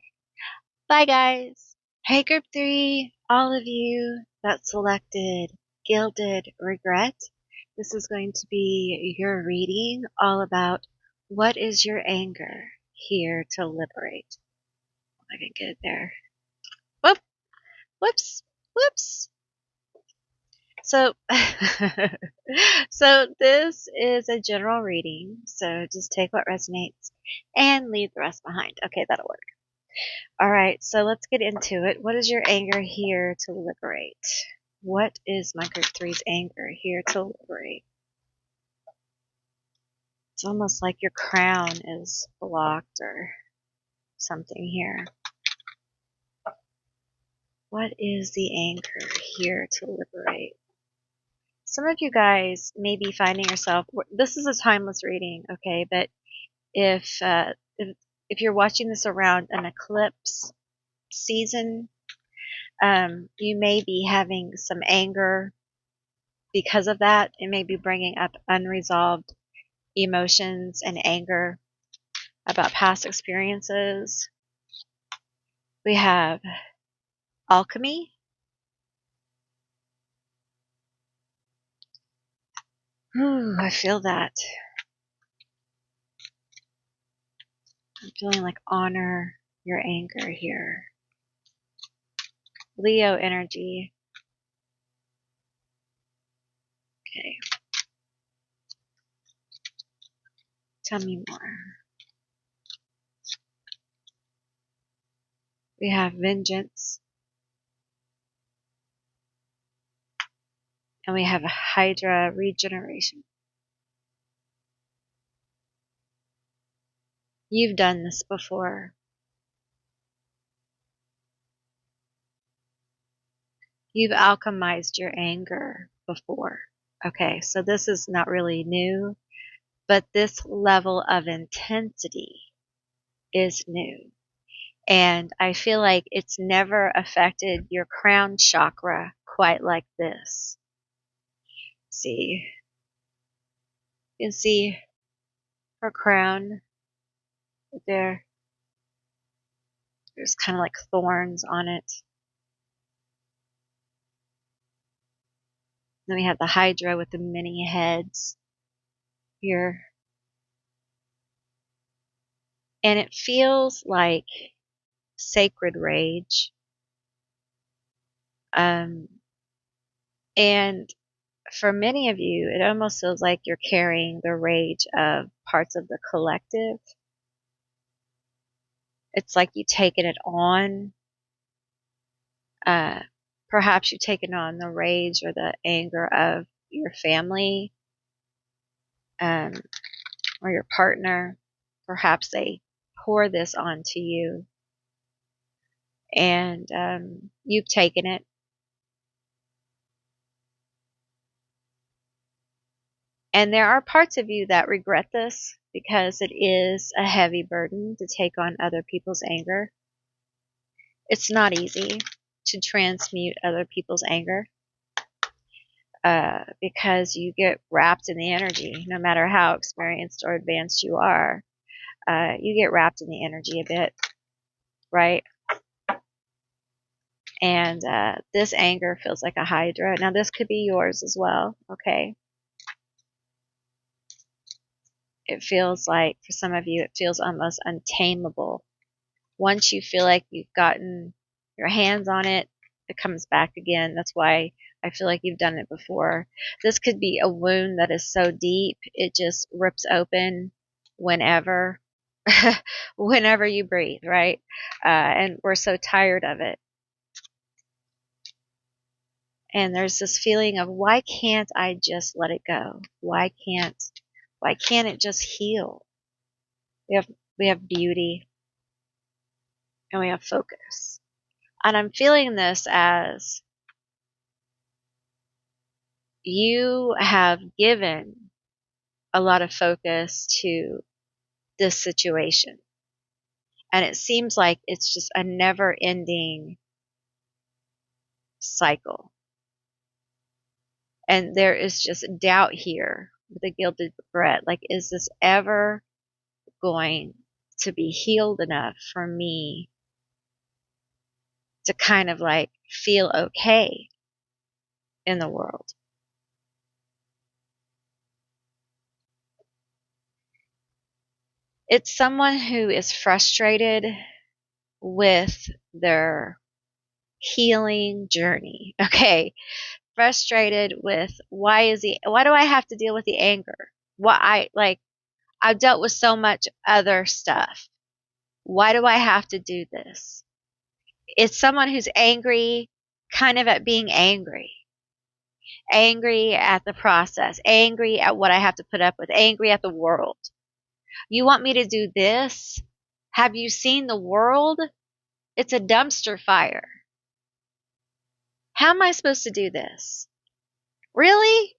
Bye, guys. Hey, group 3, all of you that selected Gilded Regret. This is going to be your reading all about what is your anger here to liberate. I can get it there. Whoop, whoops, whoops. So, so this is a general reading. So just take what resonates and leave the rest behind. Okay, that'll work. All right, so let's get into it. What is your anger here to liberate? What is my group 3's anger here to liberate? It's almost like your crown is blocked or something here. What is the anger here to liberate? Some of you guys may be finding yourself, this is a timeless reading, okay, but if you're watching this around an eclipse season, you may be having some anger because of that. It may be bringing up unresolved emotions and anger about past experiences. We have alchemy. Ooh, I feel that. I'm feeling like honor your anger here. Leo energy. Okay. Tell me more. We have vengeance. And we have Hydra regeneration. You've done this before. You've alchemized your anger before. Okay, so this is not really new, but this level of intensity is new. And I feel like it's never affected your crown chakra quite like this. See, you can see her crown there. There's kind of like thorns on it. Then we have the Hydra with the many heads here. And it feels like sacred rage. And for many of you, it almost feels like you're carrying the rage of parts of the collective. It's like you've taken it on. Perhaps you've taken on the rage or the anger of your family, um, or your partner. Perhaps they pour this onto you, and you've taken it. And there are parts of you that regret this because it is a heavy burden to take on other people's anger. It's not easy to transmute other people's anger, because you get wrapped in the energy. No matter how experienced or advanced you are, you get wrapped in the energy a bit, right? And this anger feels like a hydra. Now, this could be yours as well, okay? It feels like, for some of you, it feels almost untamable. Once you feel like you've gotten your hands on it, it comes back again. That's why I feel like you've done it before. This could be a wound that is so deep, it just rips open whenever, whenever you breathe, right? And we're so tired of it. And there's this feeling of, why can't I just let it go? Why can't it just heal? We have beauty and we have focus. And I'm feeling this as you have given a lot of focus to this situation. And it seems like it's just a never ending cycle. And there is just doubt here with a gilded regret. Like, is this ever going to be healed enough for me to kind of like feel okay in the world? It's someone who is frustrated with their healing journey. Okay. Frustrated with, why do I have to deal with the anger? I've dealt with so much other stuff. Why do I have to do this? It's someone who's angry, kind of at being angry. Angry at the process, angry at what I have to put up with, angry at the world. You want me to do this? Have you seen the world? It's a dumpster fire. How am I supposed to do this? Really?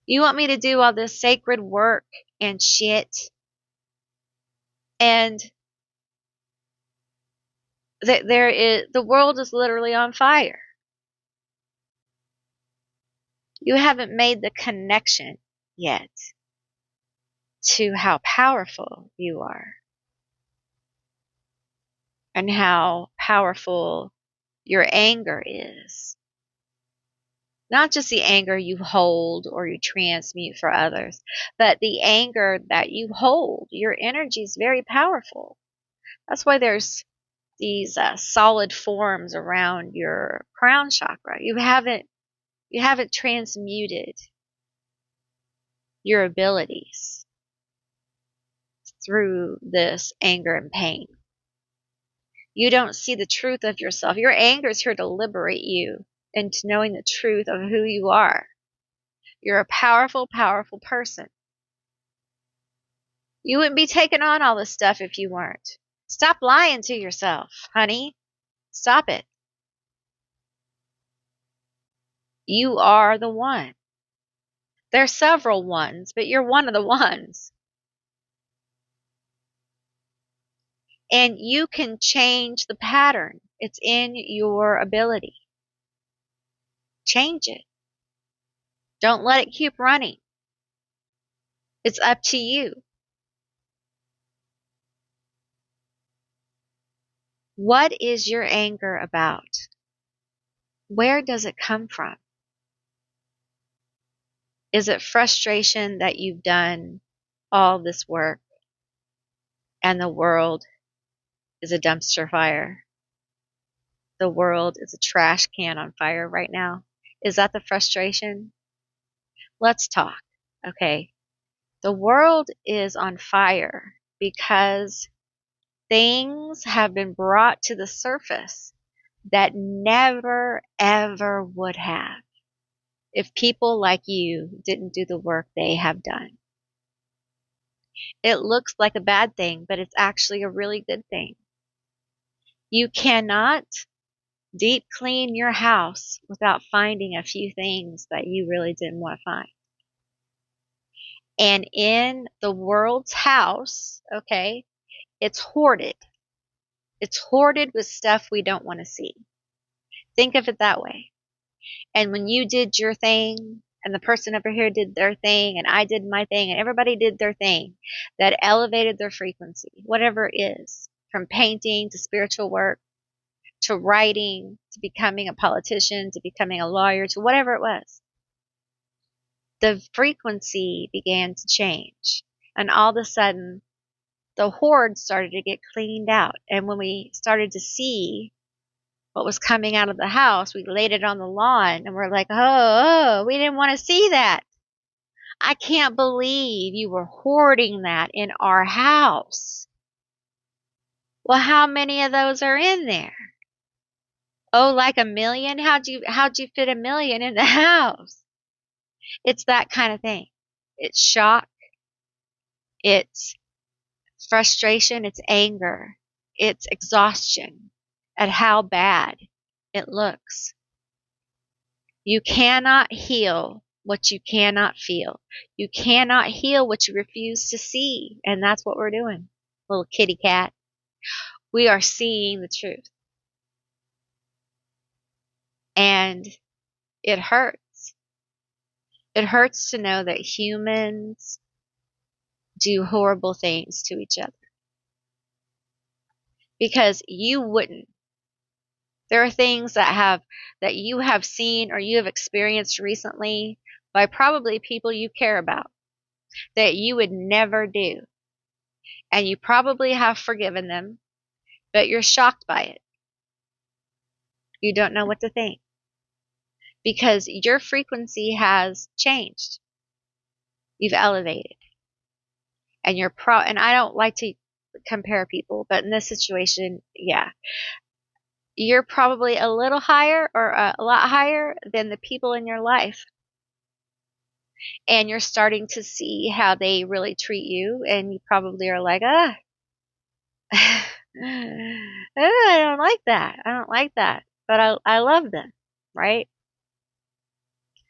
You want me to do all this sacred work and shit? And the world is literally on fire. You haven't made the connection yet to how powerful you are and how powerful your anger is. Not just the anger you hold or you transmute for others, but the anger that you hold. Your energy is very powerful. That's why there's these solid forms around your crown chakra. You haven't transmuted your abilities through this anger and pain. You don't see the truth of yourself. Your anger is here to liberate you into knowing the truth of who you are. You're a powerful, powerful person. You wouldn't be taking on all this stuff if you weren't. Stop lying to yourself, honey. Stop it. You are the one. There's several ones, but you're one of the ones. And you can change the pattern. It's in your ability. Change it. Don't let it keep running. It's up to you. What is your anger about? Where does it come from? Is it frustration that you've done all this work and the world is a dumpster fire? The world is a trash can on fire right now. Is that the frustration? Let's talk, okay? The world is on fire because Things have been brought to the surface that never, ever would have if people like you didn't do the work they have done. It looks like a bad thing, but it's actually a really good thing. You cannot deep clean your house without finding a few things that you really didn't want to find. And in the world's house, okay, it's hoarded. It's hoarded with stuff we don't want to see. Think of it that way. And when you did your thing, and the person over here did their thing, and I did my thing, and everybody did their thing that elevated their frequency, whatever it is, from painting to spiritual work, to writing, to becoming a politician, to becoming a lawyer, to whatever it was, the frequency began to change. And all of a sudden, the hoard started to get cleaned out. And when we started to see what was coming out of the house, we laid it on the lawn and we're like, oh, we didn't want to see that. I can't believe you were hoarding that in our house. Well, how many of those are in there? Oh, like 1 million? How'd you fit 1 million in the house? It's that kind of thing. It's shock. It's frustration. It's anger. It's exhaustion at how bad it looks. You cannot heal what you cannot feel. You cannot heal what you refuse to see. And that's what we're doing, little kitty cat. We are seeing the truth. And it hurts. It hurts to know that humans do horrible things to each other. Because you wouldn't. There are things that you have seen or you have experienced recently by probably people you care about that you would never do. And you probably have forgiven them, but you're shocked by it. You don't know what to think. Because your frequency has changed. You've elevated. And and I don't like to compare people, but in this situation, yeah. You're probably a little higher or a lot higher than the people in your life. And you're starting to see how they really treat you, and you probably are like, I don't like that. I don't like that. But I love them, right?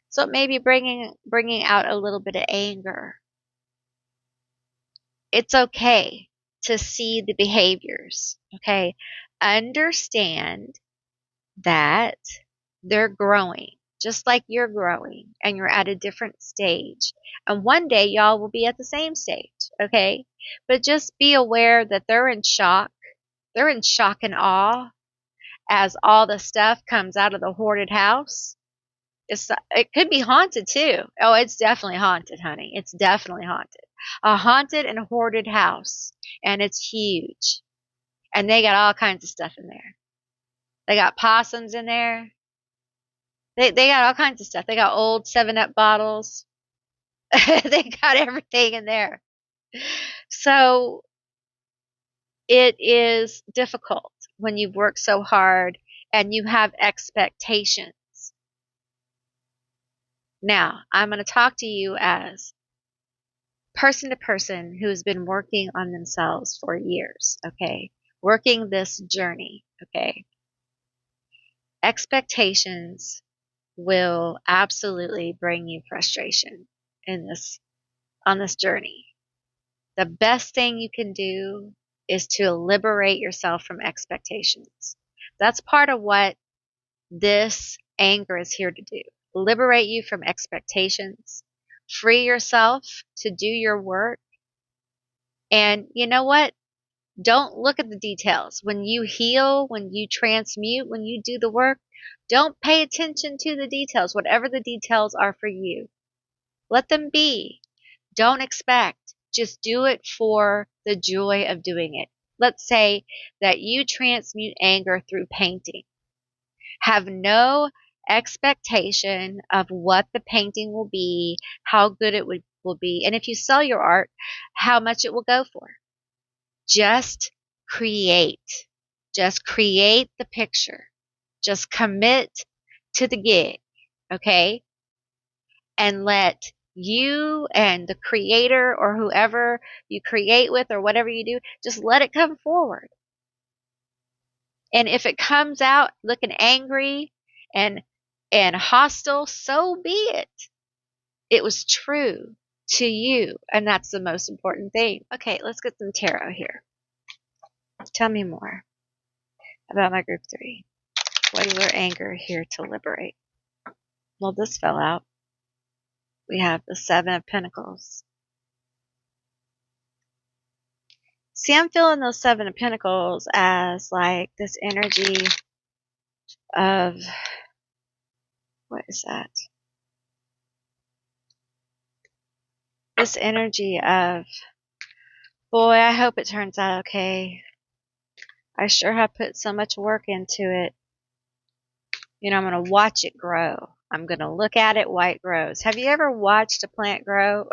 So it may be bringing out a little bit of anger. It's okay to see the behaviors, okay? Understand that they're growing, just like you're growing, and you're at a different stage. And one day y'all will be at the same stage, okay? But just be aware that they're in shock. They're in shock and awe as all the stuff comes out of the hoarded house. It could be haunted too. Oh, it's definitely haunted, honey. It's definitely haunted. A haunted and hoarded house. And it's huge. And they got all kinds of stuff in there. They got possums in there. They got all kinds of stuff. They got old 7-Up bottles. They got everything in there. So it is difficult when you've worked so hard and you have expectations. Now, I'm going to talk to you as person to person who has been working on themselves for years, okay? Working this journey, okay? Expectations will absolutely bring you frustration on this journey. The best thing you can do is to liberate yourself from expectations. That's part of what this anger is here to do. Liberate you from expectations. Free yourself to do your work. And you know what? Don't look at the details. When you heal, when you transmute, when you do the work, don't pay attention to the details, whatever the details are for you. Let them be. Don't expect. Just do it for the joy of doing it. Let's say that you transmute anger through painting. Have no expectation of what the painting will be, how good it will be, and if you sell your art, how much it will go for. Just create. Just create the picture. Just commit to the gig, okay? And let you and the creator or whoever you create with or whatever you do, just let it come forward. And if it comes out looking angry and hostile, so be it. It was true to you, and that's the most important thing. Okay, let's get some tarot here. Tell me more about my group 3. What is our anger here to liberate? Well, this fell out. We have the 7 of Pentacles. See, I'm feeling those 7 of Pentacles as like this energy of, what is that? This energy of, boy, I hope it turns out okay. I sure have put so much work into it. You know, I'm going to watch it grow. I'm going to look at it while it grows. Have you ever watched a plant grow?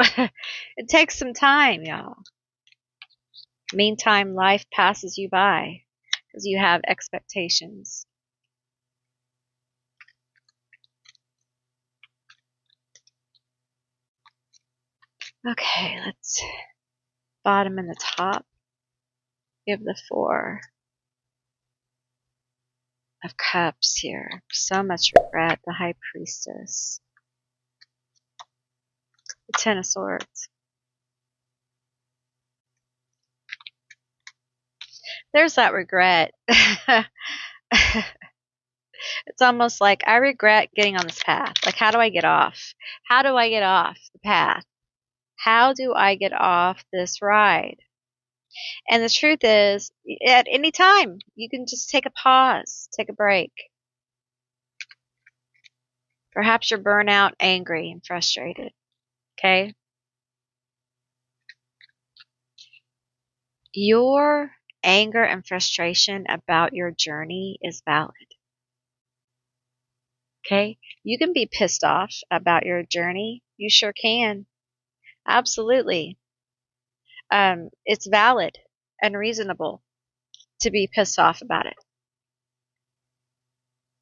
It takes some time, y'all. Meantime, life passes you by because you have expectations. Okay, let's bottom and the top. We have the 4 of Cups here. So much regret. The High Priestess. The 10 of Swords. There's that regret. It's almost like I regret getting on this path. Like, how do I get off? How do I get off the path? How do I get off this ride? And the truth is, at any time, you can just take a pause, take a break. Perhaps you're burnout, angry, and frustrated. Okay? Your anger and frustration about your journey is valid. Okay? You can be pissed off about your journey. You sure can. Absolutely. It's valid and reasonable to be pissed off about it.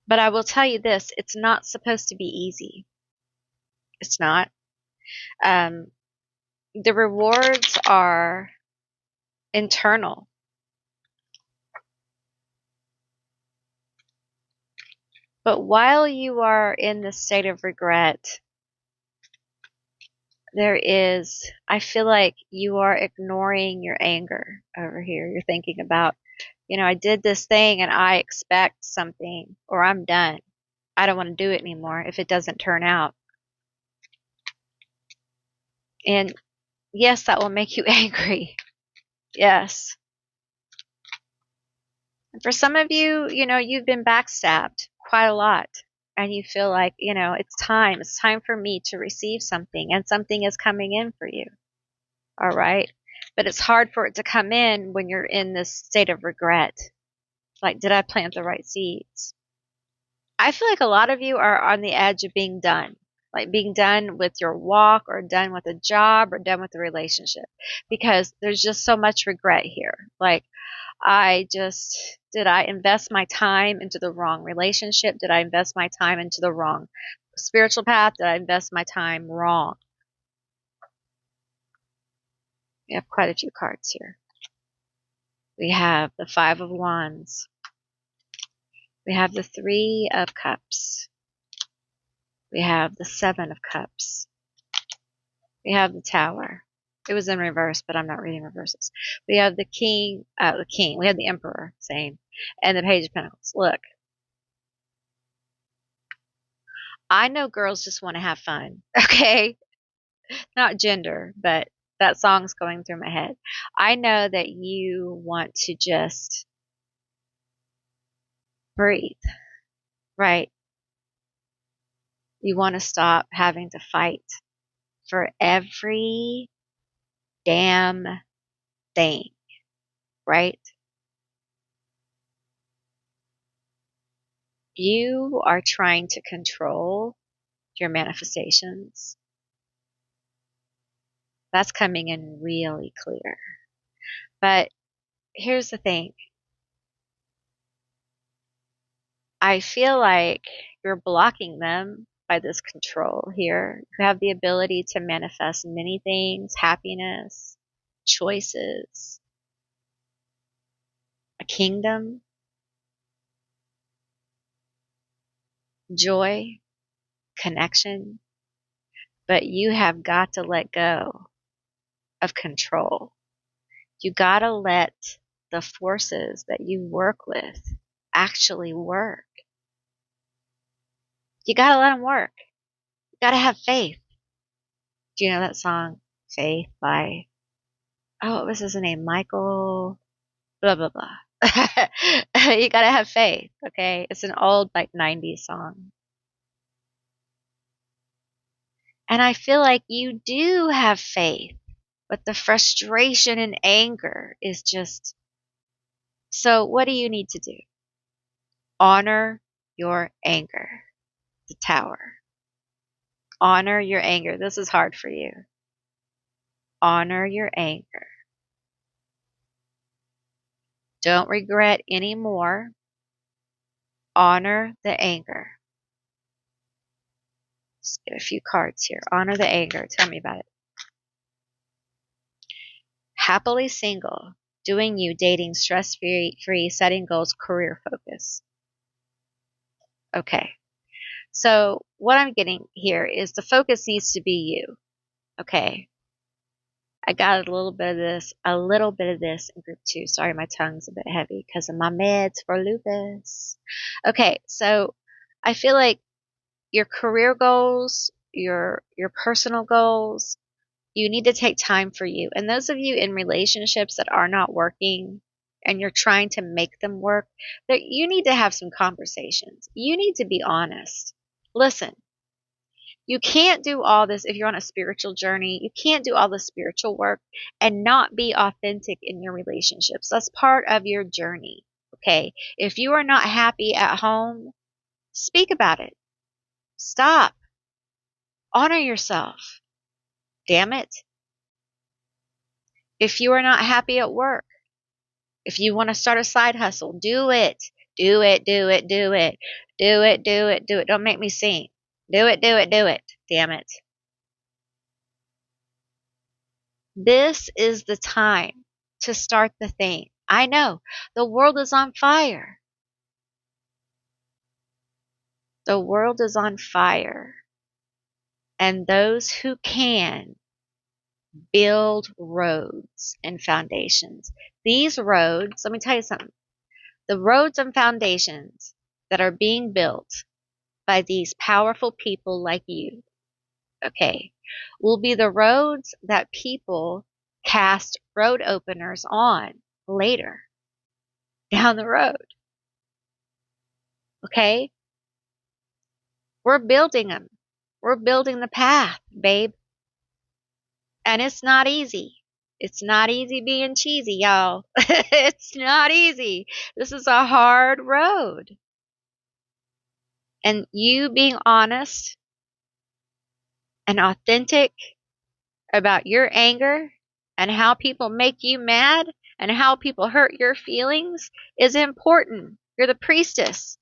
But I will tell you this, it's not supposed to be easy. It's not. The rewards are internal. But while you are in the state of regret, I feel like you are ignoring your anger over here. You're thinking about, I did this thing and I expect something, or I'm done. I don't want to do it anymore if it doesn't turn out. And yes, that will make you angry. Yes. And for some of you, you've been backstabbed quite a lot. And you feel like, it's time. It's time for me to receive something. And something is coming in for you. All right. But it's hard for it to come in when you're in this state of regret. Like, did I plant the right seeds? I feel like a lot of you are on the edge of being done. Like being done with your walk or done with a job or done with a relationship. Because there's just so much regret here. Like, did I invest my time into the wrong relationship? Did I invest my time into the wrong spiritual path? Did I invest my time wrong? We have quite a few cards here. We have the 5 of Wands. We have the 3 of Cups. We have the 7 of Cups. We have the Tower. It was in reverse, but I'm not reading reverses. We have the King. We have the Emperor, same. And the Page of Pentacles. Look. I know girls just want to have fun, okay? Not gender, but that song's going through my head. I know that you want to just breathe, right? You want to stop having to fight for every damn thing, right? You are trying to control your manifestations. That's coming in really clear. But here's the thing. I feel like you're blocking them by this control here. You have the ability to manifest many things, happiness, choices, a kingdom, joy, connection, but you have got to let go of control. You got to let the forces that you work with actually work. You got to let them work. You got to have faith. Do you know that song, Faith, by, oh, what was his name? Michael, blah, blah, blah. You got to have faith, okay? It's an old, like, 90s song. And I feel like you do have faith, but the frustration and anger is just, so what do you need to do? Honor your anger. The Tower. Honor your anger. This is hard for you. Honor your anger. Don't regret anymore. Honor the anger. Let's get a few cards here. Honor the anger. Tell me about it. Happily single. Doing you. Dating. Stress-free. Setting goals. Career focus. Okay. So what I'm getting here is the focus needs to be you. Okay. I got a little bit of this in group 2. Sorry, my tongue's a bit heavy because of my meds for lupus. Okay, so I feel like your career goals, your personal goals, you need to take time for you. And those of you in relationships that are not working and you're trying to make them work, that you need to have some conversations. You need to be honest. Listen, you can't do all this if you're on a spiritual journey. You can't do all the spiritual work and not be authentic in your relationships. That's part of your journey. Okay. If you are not happy at home, speak about it. Stop. Honor yourself. Damn it. If you are not happy at work, if you want to start a side hustle, do it. Do it, do it, do it. Do it, do it, do it. Don't make me sing. Do it, do it, do it. Damn it. This is the time to start the thing. I know the world is on fire. The world is on fire. And those who can build roads and foundations. These roads, let me tell you something. The roads and foundations that are being built by these powerful people like you, okay, will be the roads that people cast road openers on later down the road. Okay? We're building them. We're building the path, babe. And it's not easy. It's not easy being cheesy, y'all. It's not easy. This is a hard road. And you being honest and authentic about your anger and how people make you mad and how people hurt your feelings is important. You're the priestess.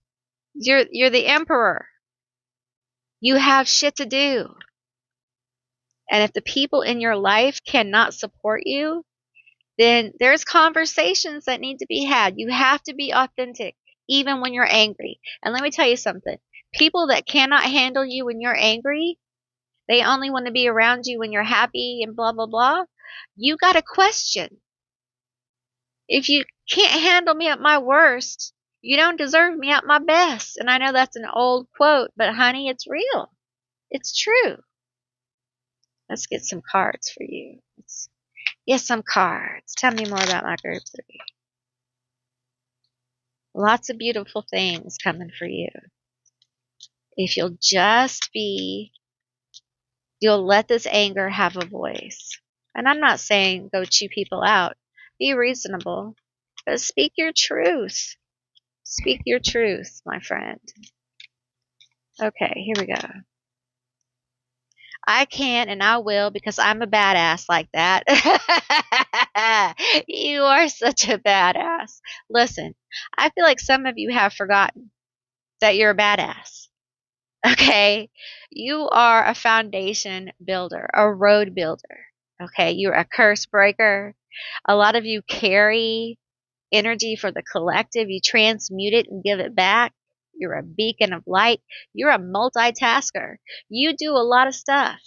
You're the emperor. You have shit to do. And if the people in your life cannot support you, then there's conversations that need to be had. You have to be authentic, even when you're angry. And let me tell you something. People that cannot handle you when you're angry, they only want to be around you when you're happy and blah, blah, blah. You got to question. If you can't handle me at my worst, you don't deserve me at my best. And I know that's an old quote, but honey, it's real. It's true. Let's get some cards for you. Let's get some cards. Tell me more about my group 3. Lots of beautiful things coming for you. If you'll just you'll let this anger have a voice. And I'm not saying go chew people out. Be reasonable. But speak your truth. Speak your truth, my friend. Okay, here we go. I can and I will because I'm a badass like that. You are such a badass. Listen, I feel like some of you have forgotten that you're a badass. Okay? You are a foundation builder, a road builder. Okay? You're a curse breaker. A lot of you carry energy for the collective. You transmute it and give it back. You're a beacon of light. You're a multitasker. You do a lot of stuff.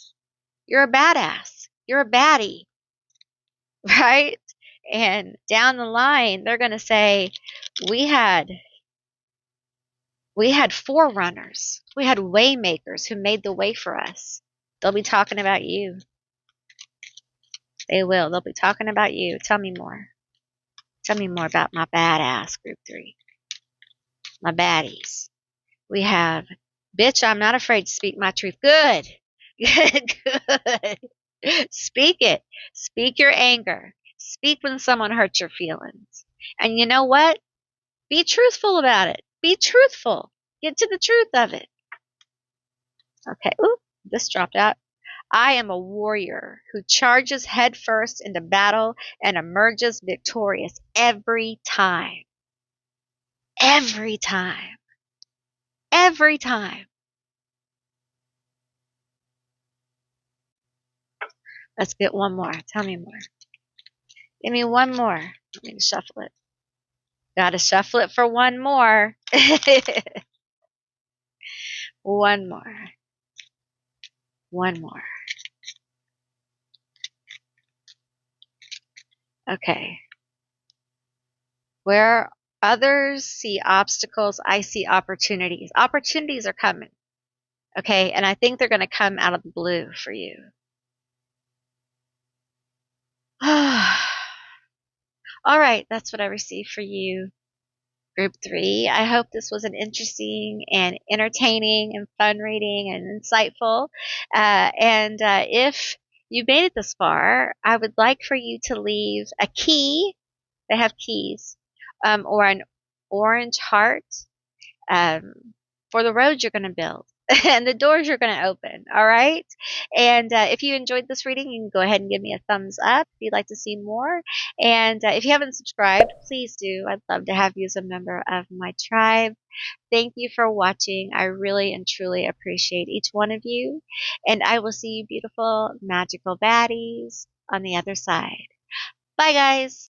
You're a badass. You're a baddie, right? And down the line, they're going to say, we had forerunners. We had way makers who made the way for us. They'll be talking about you. They will. They'll be talking about you. Tell me more. Tell me more about my badass group 3. My baddies. We have, bitch, I'm not afraid to speak my truth. Good. Good. Speak it. Speak your anger. Speak when someone hurts your feelings. And you know what? Be truthful about it. Be truthful. Get to the truth of it. Okay. Ooh, this dropped out. I am a warrior who charges headfirst into battle and emerges victorious every time. Every time. Every time. Let's get one more. Tell me more. Give me one more. Let me shuffle it. Gotta shuffle it for one more. One more. One more. Okay. Where others see obstacles, I see opportunities. Opportunities are coming. Okay. And I think they're going to come out of the blue for you. All right. That's what I received for you. Group 3. I hope this was an interesting and entertaining and fun reading and insightful. If you made it this far, I would like for you to leave a key. They have keys, or an orange heart, for the road you're going to build and the doors you're going to open. All right. And if you enjoyed this reading, you can go ahead and give me a thumbs up if you'd like to see more. And if you haven't subscribed, please do. I'd love to have you as a member of my tribe. Thank you for watching. I really and truly appreciate each one of you. And I will see you beautiful, magical baddies on the other side. Bye, guys.